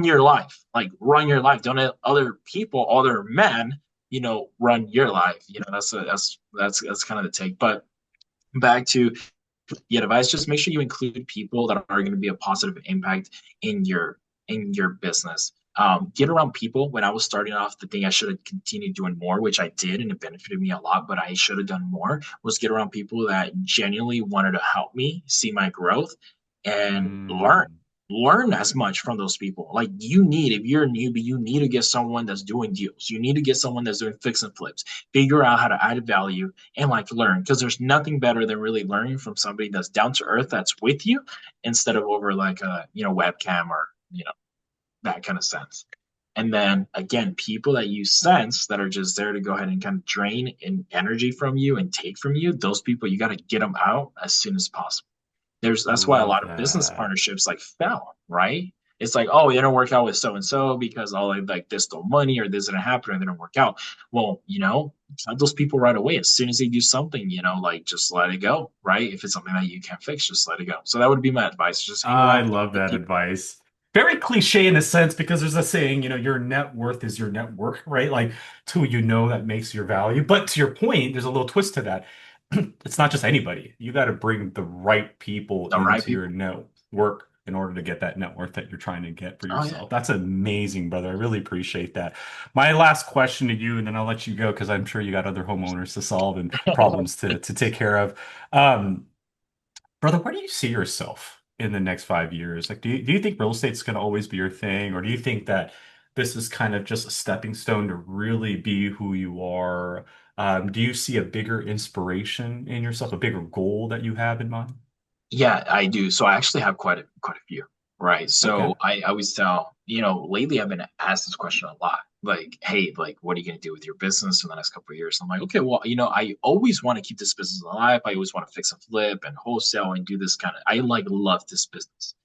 your life. Like run your life. Don't let other people, other men, run your life. That's kind of the take. But back to the advice, just make sure you include people that are going to be a positive impact in your business. Get around people. When I was starting off, the thing I should have continued doing more, which I did, and it benefited me a lot, but I should have done more, was get around people that genuinely wanted to help me see my growth and learn. Mm. Learn as much from those people. Like if you're a newbie, you need to get someone that's doing deals. You need to get someone that's doing fix and flips. Figure out how to add value and like learn because there's nothing better than really learning from somebody that's down to earth that's with you instead of over like a webcam or that kind of sense. And then again, people that you sense that are just there to go ahead and kind of drain energy from you and take from you, those people you got to get them out as soon as possible. That's why a Love lot of business that. partnerships like fell, right? It's like, oh, it didn't work out with so and so because all like this stole money or this didn't happen or it didn't work out. Well, cut those people right away as soon as they do something, like just let it go, right? If it's something that you can't fix, just let it go. So that would be my advice. Just hang I around love good that people. advice. Very cliche in a sense because there's a saying, your net worth is your network, right? Like it's who you know that makes your value. But to your point, there's a little twist to that. It's not just anybody. You got to bring the right people The right into your people. network in order to get that net worth that you're trying to get for Oh yeah. yourself. That's amazing, brother. I really appreciate that. My last question to you, and then I'll let you go because I'm sure you got other homeowners to solve and problems to take care of. Um, Brother, where do you see yourself in the next 5 years? Like, do you think real estate's going to always be your thing, or do you think that this is kind of just a stepping stone to really be who you are? Do you see a bigger inspiration in yourself, a bigger goal that you have in mind? Yeah, I do. So I actually have quite a few, right? Okay. So I always tell, lately I've been asked this question a lot. Like, hey, like, what are you going to do with your business in the next couple of years? I'm like, okay, well, I always want to keep this business alive. I always want to fix and flip and wholesale and do this kind of, I like love this business.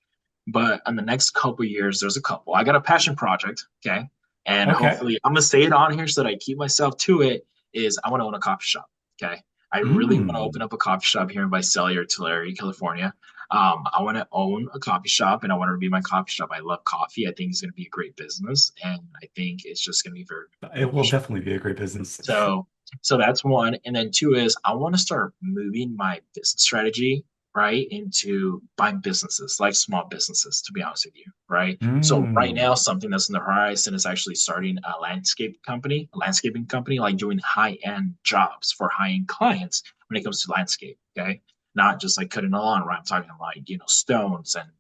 But in the next couple of years, there's a couple. I got a passion project, okay? And Okay. hopefully I'm gonna say it on here so that I keep myself to it, is I want to own a coffee shop. Okay. I really want to open Mm. up a coffee shop here in Visalia or Tulare, California. I want to own a coffee shop and I want to be my coffee shop. I love coffee. I think it's going to be a great business, and I think it's just going to be very It will beneficial. definitely be a great business. So, so that's one. And then two is I want to start moving my business strategy right into buying businesses, like small businesses, to be honest with you, right? So right now, Mm. something that's in the horizon is actually starting a landscaping company, like doing high-end jobs for high-end clients when it comes to landscape, okay? Not just like cutting a lawn, right? I'm talking like, stones and,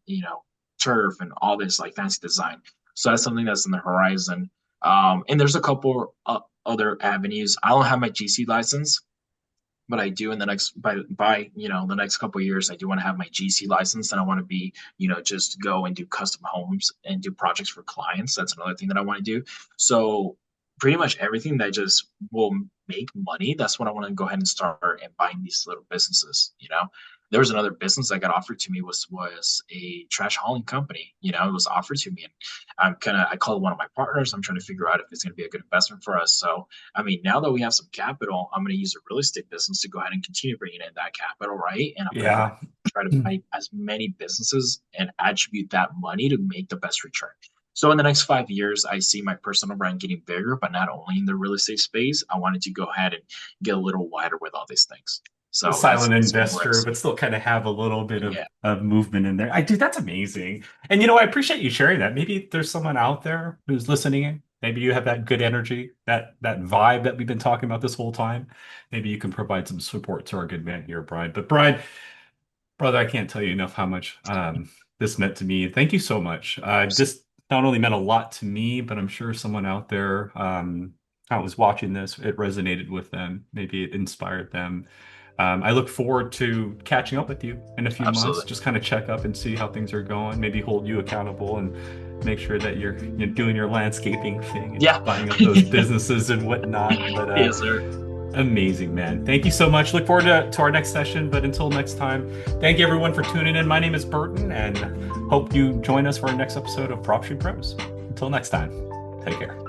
turf and all this like fancy design. So that's something that's in the horizon. And there's a couple other avenues. I don't have my GC license, but I do in the next by the next couple of years. I do want to have my GC license, and I want to be just go and do custom homes and do projects for clients. That's another thing that I want to do. So pretty much everything that just will make money. That's what I want to go ahead and start and buying these little businesses. There was another business that got offered to me was a trash hauling company. It was offered to me, and I called one of my partners. I'm trying to figure out if it's going to be a good investment for us. So I mean, now that we have some capital, I'm going to use a real estate business to go ahead and continue bringing in that capital, right? And I'm going to go ahead Yeah. and try to buy as many businesses and attribute that money to make the best return. So in the next 5 years, I see my personal brand getting bigger, but not only in the real estate space. I wanted to go ahead and get a little wider with all these things. A So silent that's kind of where I investor, see but still kind of have a little bit it. Yeah, of movement in there. I do. That's amazing. And I appreciate you sharing that. Maybe there's someone out there who's listening in. Maybe you have that good energy, that vibe that we've been talking about this whole time. Maybe you can provide some support to our good man here, Brian. But Brian, brother, I can't tell you enough how much this meant to me. Thank you so much. This not only meant a lot to me, but I'm sure someone out there that was watching this, it resonated with them. Maybe it inspired them. I look forward to catching up with you in a few months, absolutely. just kind of check up and see how things are going, maybe hold you accountable and make sure that you're doing your landscaping thing Yeah. and buying up those businesses and whatnot. But Yes, sir. amazing, man. Thank you so much. Look forward to our next session. But until next time, thank you everyone for tuning in. My name is Burton, and hope you join us for our next episode of PropStream Pros. Until next time, take care.